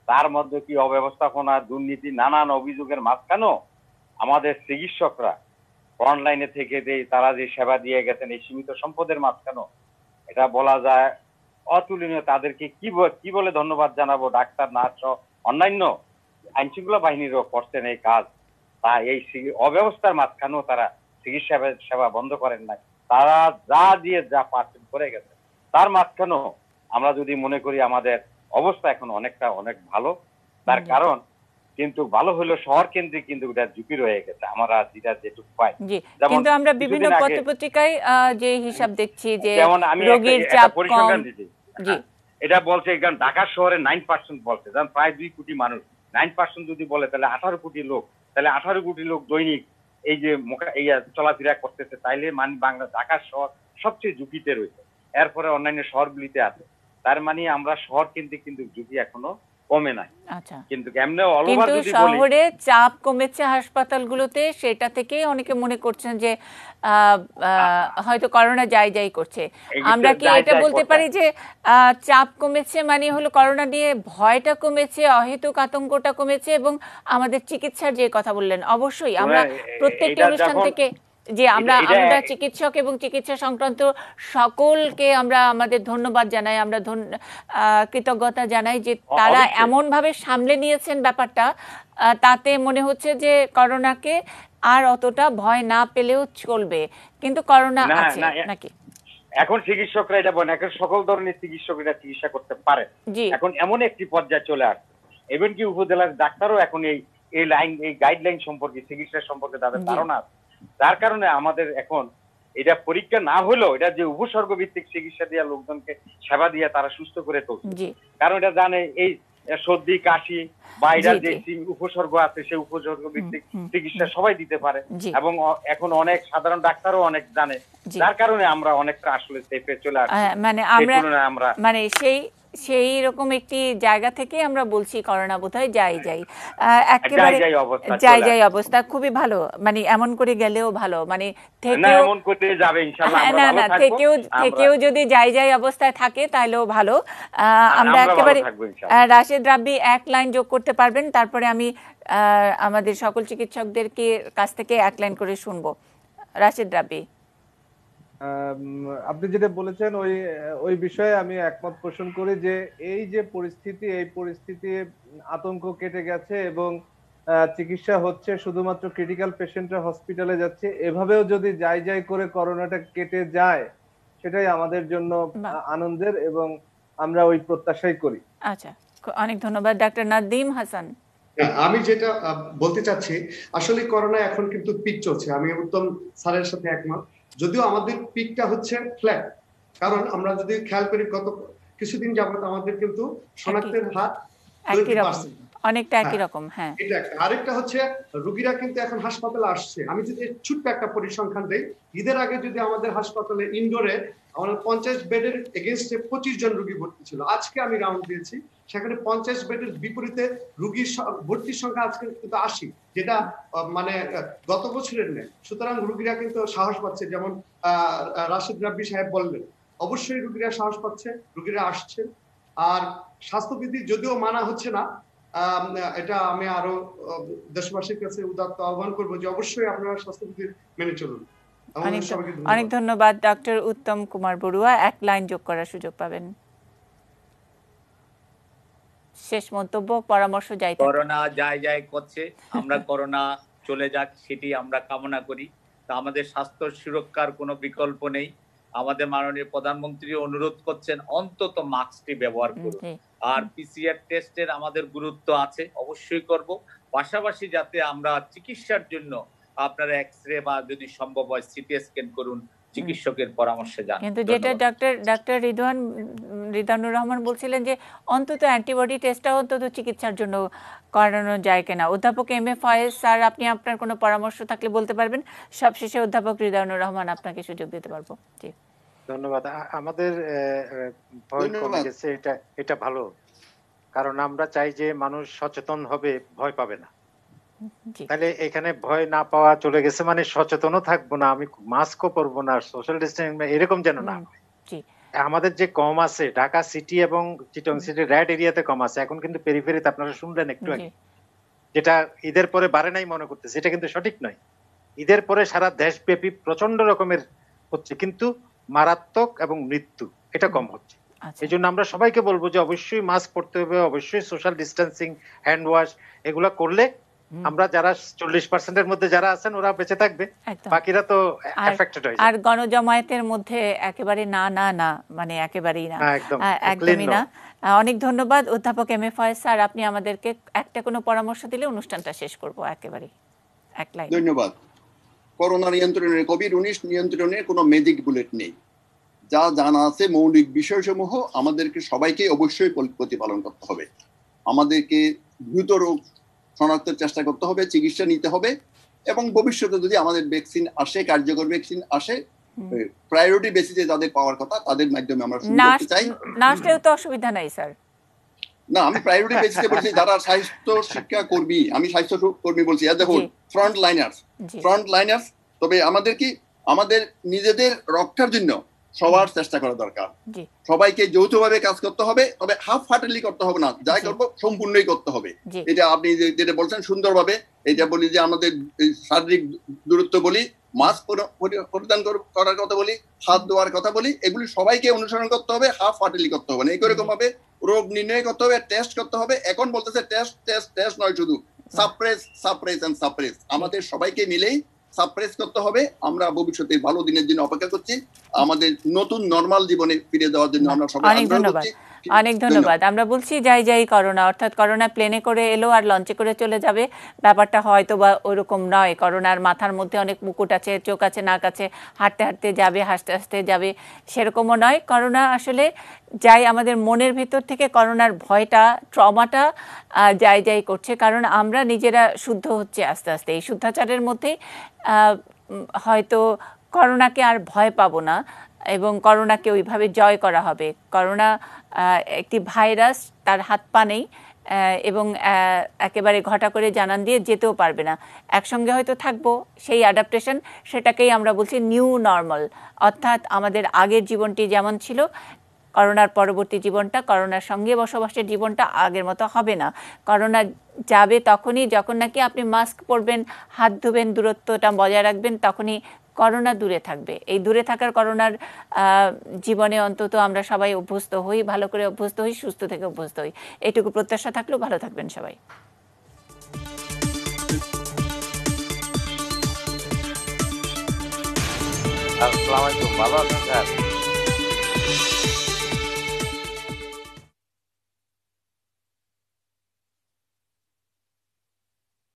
Speaker 8: তার মধ্যে কি অব্যবস্থাপনা, দুর্নীতি, নানান অভিযোগের মাঝখানেও আমাদের চিকিৎসকরা অনলাইনে থেকে তারা যে সেবা দিয়ে গেছেন এই সীমিত সম্পদের মাঝখানেও, এটা বলা যায় অতুলনীয়। তাদেরকে কি বলে ধন্যবাদ জানাবো? ডাক্তার, নার্স, অন্যান্য আইন শৃঙ্খলা বাহিনীরও করছেন এই কাজ। তা এই অব্যবস্থার মাঝখানেও তারা চিকিৎসা সেবা বন্ধ করেন নাই, তারা যা দিয়ে যা পার্সেন্ট করে গেছে। তার মাঝখানেও আমরা যদি মনে করি আমাদের অবস্থা এখন অনেক ভালো, তার কারণ কিন্তু ভালো হলো শহর কেন্দ্রিক কিন্তু এটা ঝুঁকি রয়ে গেছে আমরা যেটুকু পাই।
Speaker 1: কিন্তু আমরা বিভিন্ন পত্রপত্রিকায় যে হিসাব দেখছি যে রোগীর চাপ কম,
Speaker 8: এটা বলছে ঢাকা শহরে 9% বলছে, যেমন প্রায় 2 কোটি মানুষ, 9% যদি বলে তাহলে 18 কোটি লোক, তাহলে 18 কোটি লোক দৈনিক এই যে চলাফেরা করতেছে, তাইলে বাংলা ঢাকা শহর সবচেয়ে ঝুঁকিতে রয়েছে, এরপরে অন্যান্য শহরগুলিতে আছে। তার মানে আমরা শহর কেন্দ্রিক কিন্তু ঝুঁকি এখনো কমে নাই।
Speaker 1: আচ্ছা,
Speaker 8: কিন্তু এমনি অল ওভার যদি বলি
Speaker 1: শহরে চাপ কমেছে হাসপাতালগুলোতে, সেটা থেকে অনেকে মনে করছেন যে হয়তো করোনা যাই করছে। আমরা কি এটা বলতে পারি যে চাপ কমেছে মানে হলো করোনা নিয়ে ভয়টা কমেছে, অহেতুক আতঙ্কটা কমেছে, এবং আমাদের চিকিৎসার যে কথা বললেন, অবশ্যই আমরা প্রত্যেকটি অনুষ্ঠান থেকে যে আমরা চিকিৎসক এবং চিকিৎসা সংক্রান্ত সকলকে আমরা আমাদের ধন্যবাদ জানাই, আমরা কৃতজ্ঞতা জানাই যে তারা এমন ভাবে সামলে নিয়েছেন ব্যাপারটা, তাতে মনে হচ্ছে যে করোনাকে আর অতটা ভয় না পেলেও চলবে। কিন্তু করোনা আছে নাকি
Speaker 8: এখন চিকিৎসকরা এটা বলেন, এখন সকল ধরনের চিকিৎসকরা চিকিৎসা করতে পারে। এখন এমন একটি পর্যায়ে চলে আসছে, ইভেন কি উপজেলার ডাক্তারও এখন এই গাইডলাইন সম্পর্কে, চিকিৎসা সম্পর্কে তাদের ধারণা আছে। যার কারণে আমাদের এখন এটা পরীক্ষা না হলেও এটা যে উপসর্গ ভিত্তিক চিকিৎসা দিয়ে লোকজনকে সেবা দিয়ে তারা সুস্থ করে তুলছে, কারণ এটা জানে এই সর্দি কাশি বা এটা যে উপসর্গ আছে সেই উপসর্গ ভিত্তিক চিকিৎসা সবাই দিতে পারে, এবং এখন অনেক সাধারণ ডাক্তারও অনেক জানে। যার কারণে আমরা অনেকটা আসলে সেফে চলে আসছি।
Speaker 1: আমরা মানে সেই রকম একটি জায়গা থেকে আমরা বলছি করোনা বোধহয় একেবারে যাই অবস্থা, খুবই ভালো, মানে এমন করে গেলেও ভালো, মানে থেকেও যদি যাই অবস্থায় থাকে তাহলেও ভালো। আমরা একেবারে রাশেদ রাব্বি এক লাইন যোগ করতে পারবেন, তারপরে আমি আমাদের সকল চিকিৎসকদেরকে কাছ থেকে এক লাইন করে শুনবো। রাশেদ রাব্বি,
Speaker 2: আপনি যেটা বলেছেন ওই বিষয়ে আমি একমত পোষণ করি যে এই যে পরিস্থিতি, এই পরিস্থিতি আতঙ্ক কেটে গেছে এবং চিকিৎসা হচ্ছে, শুধুমাত্র ক্রিটিক্যাল পেশেন্টরা হসপিটালে যাচ্ছে। এভাবেও যদি যাই করে করোনাটা কেটে যায়, সেটাই আমাদের জন্য আনন্দের, এবং আমরা ওই প্রত্যাশাই করি।
Speaker 1: আচ্ছা, অনেক ধন্যবাদ। ডাক্তার নাদিম হাসান।
Speaker 7: আমি যেটা বলতে চাচ্ছি, আসলে করোনা এখন কিন্তু পিক চলছে, আমি উত্তম স্যারের সাথে একমত। যদিও আমাদের পিকটা হচ্ছে ফ্ল্যাট, কারণ আমরা যদি খেয়াল করি গত কিছুদিন যাবত আমাদের কিন্তু শনাক্তের হার
Speaker 1: অনেকটা একই রকম। হ্যাঁ,
Speaker 7: এটা একটা। আরেকটা হচ্ছে রোগীরা কিন্তু এখন হাসপাতালে আসছে। আমি যদি ছোট্ট একটা পরিসংখ্যান দেই, ঈদের আগে যদি আমাদের হাসপাতালে ইনডোরে আমাদের 50 বেডের এগেইনস্টে 25 জন রোগী ভর্তি ছিল। আজকে আমি রাউন্ড দিয়েছি, সেখানে 50 বেডের বিপরীতে রোগীর ভর্তির সংখ্যা আজকে কিন্তু 80, যেটা মানে গত বছরের নেই। সুতরাং রোগীরা কিন্তু সাহস পাচ্ছে, যেমন রাশেদ রাব্বি সাহেব বললেন, অবশ্যই রোগীরা সাহস পাচ্ছে, রোগীরা আসছে। আর স্বাস্থ্যবিধি যদিও মানা হচ্ছে না, এটা আমি আরো দেশবাসীর কাছে উদাত্ত আহ্বান করবো যে অবশ্যই আপনারা স্বাস্থ্যবিধি মেনে চলুন।
Speaker 1: অনেক ধন্যবাদ। ডক্টর উত্তম কুমার বড়ুয়া, এক লাইন যোগ করার সুযোগ পাবেন। শেষ মন্তব্য, পরামর্শ।
Speaker 6: করোনা যাই করছে, আমরা করোনা চলে যাক সেটি আমরা কামনা করি। তা আমাদের স্বাস্থ্য সুরক্ষার কোনো বিকল্প নেই। আমাদের মাননীয় প্রধানমন্ত্রী অনুরোধ করছেন অন্তত মাস্কটি ব্যবহার করুন, আর পিসিআর টেস্টের আমাদের গুরুত্ব আছে, অবশ্যই করব। পাশাপাশি যাতে আমরা চিকিৎসার জন্য আপনারা এক্সরে বা যদি সম্ভব হয় সিটি স্ক্যান করুন, চিকিৎসকের পরামর্শে যান।
Speaker 1: কিন্তু যেটা ডাক্তার রিদানুর রহমান বলছিলেন যে অন্তত অ্যান্টিবডি টেস্টটা অন্তত চিকিৎসার জন্য করানো যায় কিনা। অধ্যাপক এম এ ফয়েজ স্যার, আপনি আপনার কোনো পরামর্শ থাকলে বলতে পারবেন। সবশেষে অধ্যাপক রিদানুর রহমান, আপনাকে সুযোগ দিতে পারবো। জি,
Speaker 4: ধন্যবাদ। আমাদের ভয় কমে গেছে, এটা ভালো, কারণ আমরা চাই যে মানুষ সচেতন হবে, ভয় পাবে না। তাহলে এখানে ভয় না পাওয়া চলে গেছে, মানে সচেতনও থাকবো না, আমি মাস্কও পরবো না, সোশ্যাল ডিস্টেন্সিং এরকম যেন না। আমাদের যে কম আছে ঢাকা সিটি এবং চিটং সিটি রেড এরিয়াতে কম আছে, এখন কিন্তু পেরিফেরিতে আপনারা শুনলেন একটু আগে, যেটা ঈদের পরে বাড়ে নাই মনে করতেছে, এটা কিন্তু সঠিক নয়। ঈদের পরে সারা দেশব্যাপী প্রচন্ড রকমের হচ্ছে, কিন্তু মারাত্মক এবং মৃত্যু এটা কম হচ্ছে। এই জন্য আমরা সবাইকে বলবো যে অবশ্যই মাস্ক পরতে হবে, অবশ্যই সোশ্যাল ডিস্টেন্সিং, হ্যান্ড ওয়াশ এগুলা করলে আমরা যারা 40% মধ্যে যারা আছেন ওরা বেঁচে থাকবে, বাকিরা তো এফেক্টেড হয়ে যাবে।
Speaker 1: আর গণজমায়েতের মধ্যে একেবারে না, মানে একেবারেই না, একদমই না। অনেক ধন্যবাদ অধ্যাপক এম এ ফয়েজ স্যার, আপনি আমাদেরকে একটা কোনো পরামর্শ দিলে অনুষ্ঠানটা শেষ করব একেবারে এক লাইন।
Speaker 5: ধন্যবাদ। করোনা নিয়ন্ত্রণের, কোভিড-19 নিয়ন্ত্রণের কোনো ম্যাজিক বুলেট নেই। যা জানা আছে মৌলিক বিষয়সমূহ আমাদেরকে সবাইকে অবশ্যই প্রতিপালন করতে হবে। আমাদেরকে দ্রুত রোগ শনাক্তের চেষ্টা করতে হবে, চিকিৎসা নিতে হবে, এবং ভবিষ্যতে যদি আমাদের ভ্যাকসিন আসে, কার্যকর ভ্যাকসিন আসে, প্রায়োরিটি বেসিসে যাদের পাওয়ার কথা তাদের মাধ্যমে আমরা শুরু করতে চাই।
Speaker 1: নার্সেও তো অসুবিধা নাই স্যার।
Speaker 5: না, আমি প্রায়োরিটি বেসিসে বলছি যারা স্বাস্থ্য শিক্ষা কর্মী, আমি স্বাস্থ্য কর্মী বলছি, দেখুন ফ্রন্ট লাইনার্স। তবে আমাদের কি আমাদের নিজেদের রক্ষার জন্য সবার চেষ্টা করা দরকার, সবাইকে যৌথভাবে কাজ করতে হবে, তবে হাফ হার্টেডলি করতে হবে না, যাই করবো সম্পূর্ণই করতে হবে। এটা আপনি যেটা বলছেন সুন্দরভাবে, এটা বলি যে আমাদের শারীরিক দূরত্ব বলি, মাস্ক পরিধান করার কথা বলি, হাত ধোয়ার কথা বলি, এগুলি সবাইকে অনুসরণ করতে হবে, হাফ হার্টেডলি করতে হবে না। এইরকম ভাবে রোগ নির্ণয় করতে হবে, টেস্ট করতে হবে। এখন বলতেছে টেস্ট নয়, শুধু সাপ্রেস। আমাদের সবাইকে মিলেই সাপ্রেস করতে হবে। আমরা ভবিষ্যতে ভালো দিনের জন্য অপেক্ষা করছি, আমাদের নতুন নরমাল জীবনে ফিরে যাওয়ার জন্য আমরা সবাই
Speaker 1: অনেক ধন্যবাদ। আমরা বলছি যাই করোনা, অর্থাৎ করোনা প্লেনে করে এলো আর লঞ্চে করে চলে যাবে, ব্যাপারটা হয়তো বা ওরকম নয়। করোনার মাথার মধ্যে অনেক মুকুট আছে, চোখ আছে, নাক আছে, হাঁটতে যাবে, হাসতে যাবে, সেরকমও নয়। করোনা আসলে যাই আমাদের মনের ভিতর থেকে করোনার ভয়টা, ট্রমাটা যাই করছে, কারণ আমরা নিজেরা শুদ্ধ হচ্ছে আস্তে আস্তে। এই শুদ্ধাচারের মধ্যেই হয়তো করোনাকে আর ভয় পাবো না এবং করোনাকে ওইভাবে জয় করা হবে। করোনা একটি ভাইরাস, তার হাত পা নেই এবং একেবারে ঘটা করে জানান দিয়ে যেতেও পারবে না, একসঙ্গে হয়তো থাকবো। সেই অ্যাডাপ্টেশন, সেটাকেই আমরা বলছি নিউ নর্মাল, অর্থাৎ আমাদের আগের জীবনটি যেমন ছিল, করোনার পরবর্তী জীবনটা, করোনার সঙ্গে বসবাসের জীবনটা আগের মতো হবে না। করোনা যাবে তখনই যখন নাকি আপনি মাস্ক পরবেন, হাত ধুবেন, দূরত্বটা বজায় রাখবেন, তখনই করোনা দূরে থাকবে। এই দূরে থাকার করোনার জীবনে অন্তত আমরা সবাই অভ্যস্ত হই, ভালো করে অভ্যস্ত হই, সুস্থ থেকে অভ্যস্ত হই। এটুকু প্রত্যাশা থাকলেও ভালো থাকবেন সবাই।
Speaker 8: আসসালামু আলাইকুম, ভালো আছেন স্যার?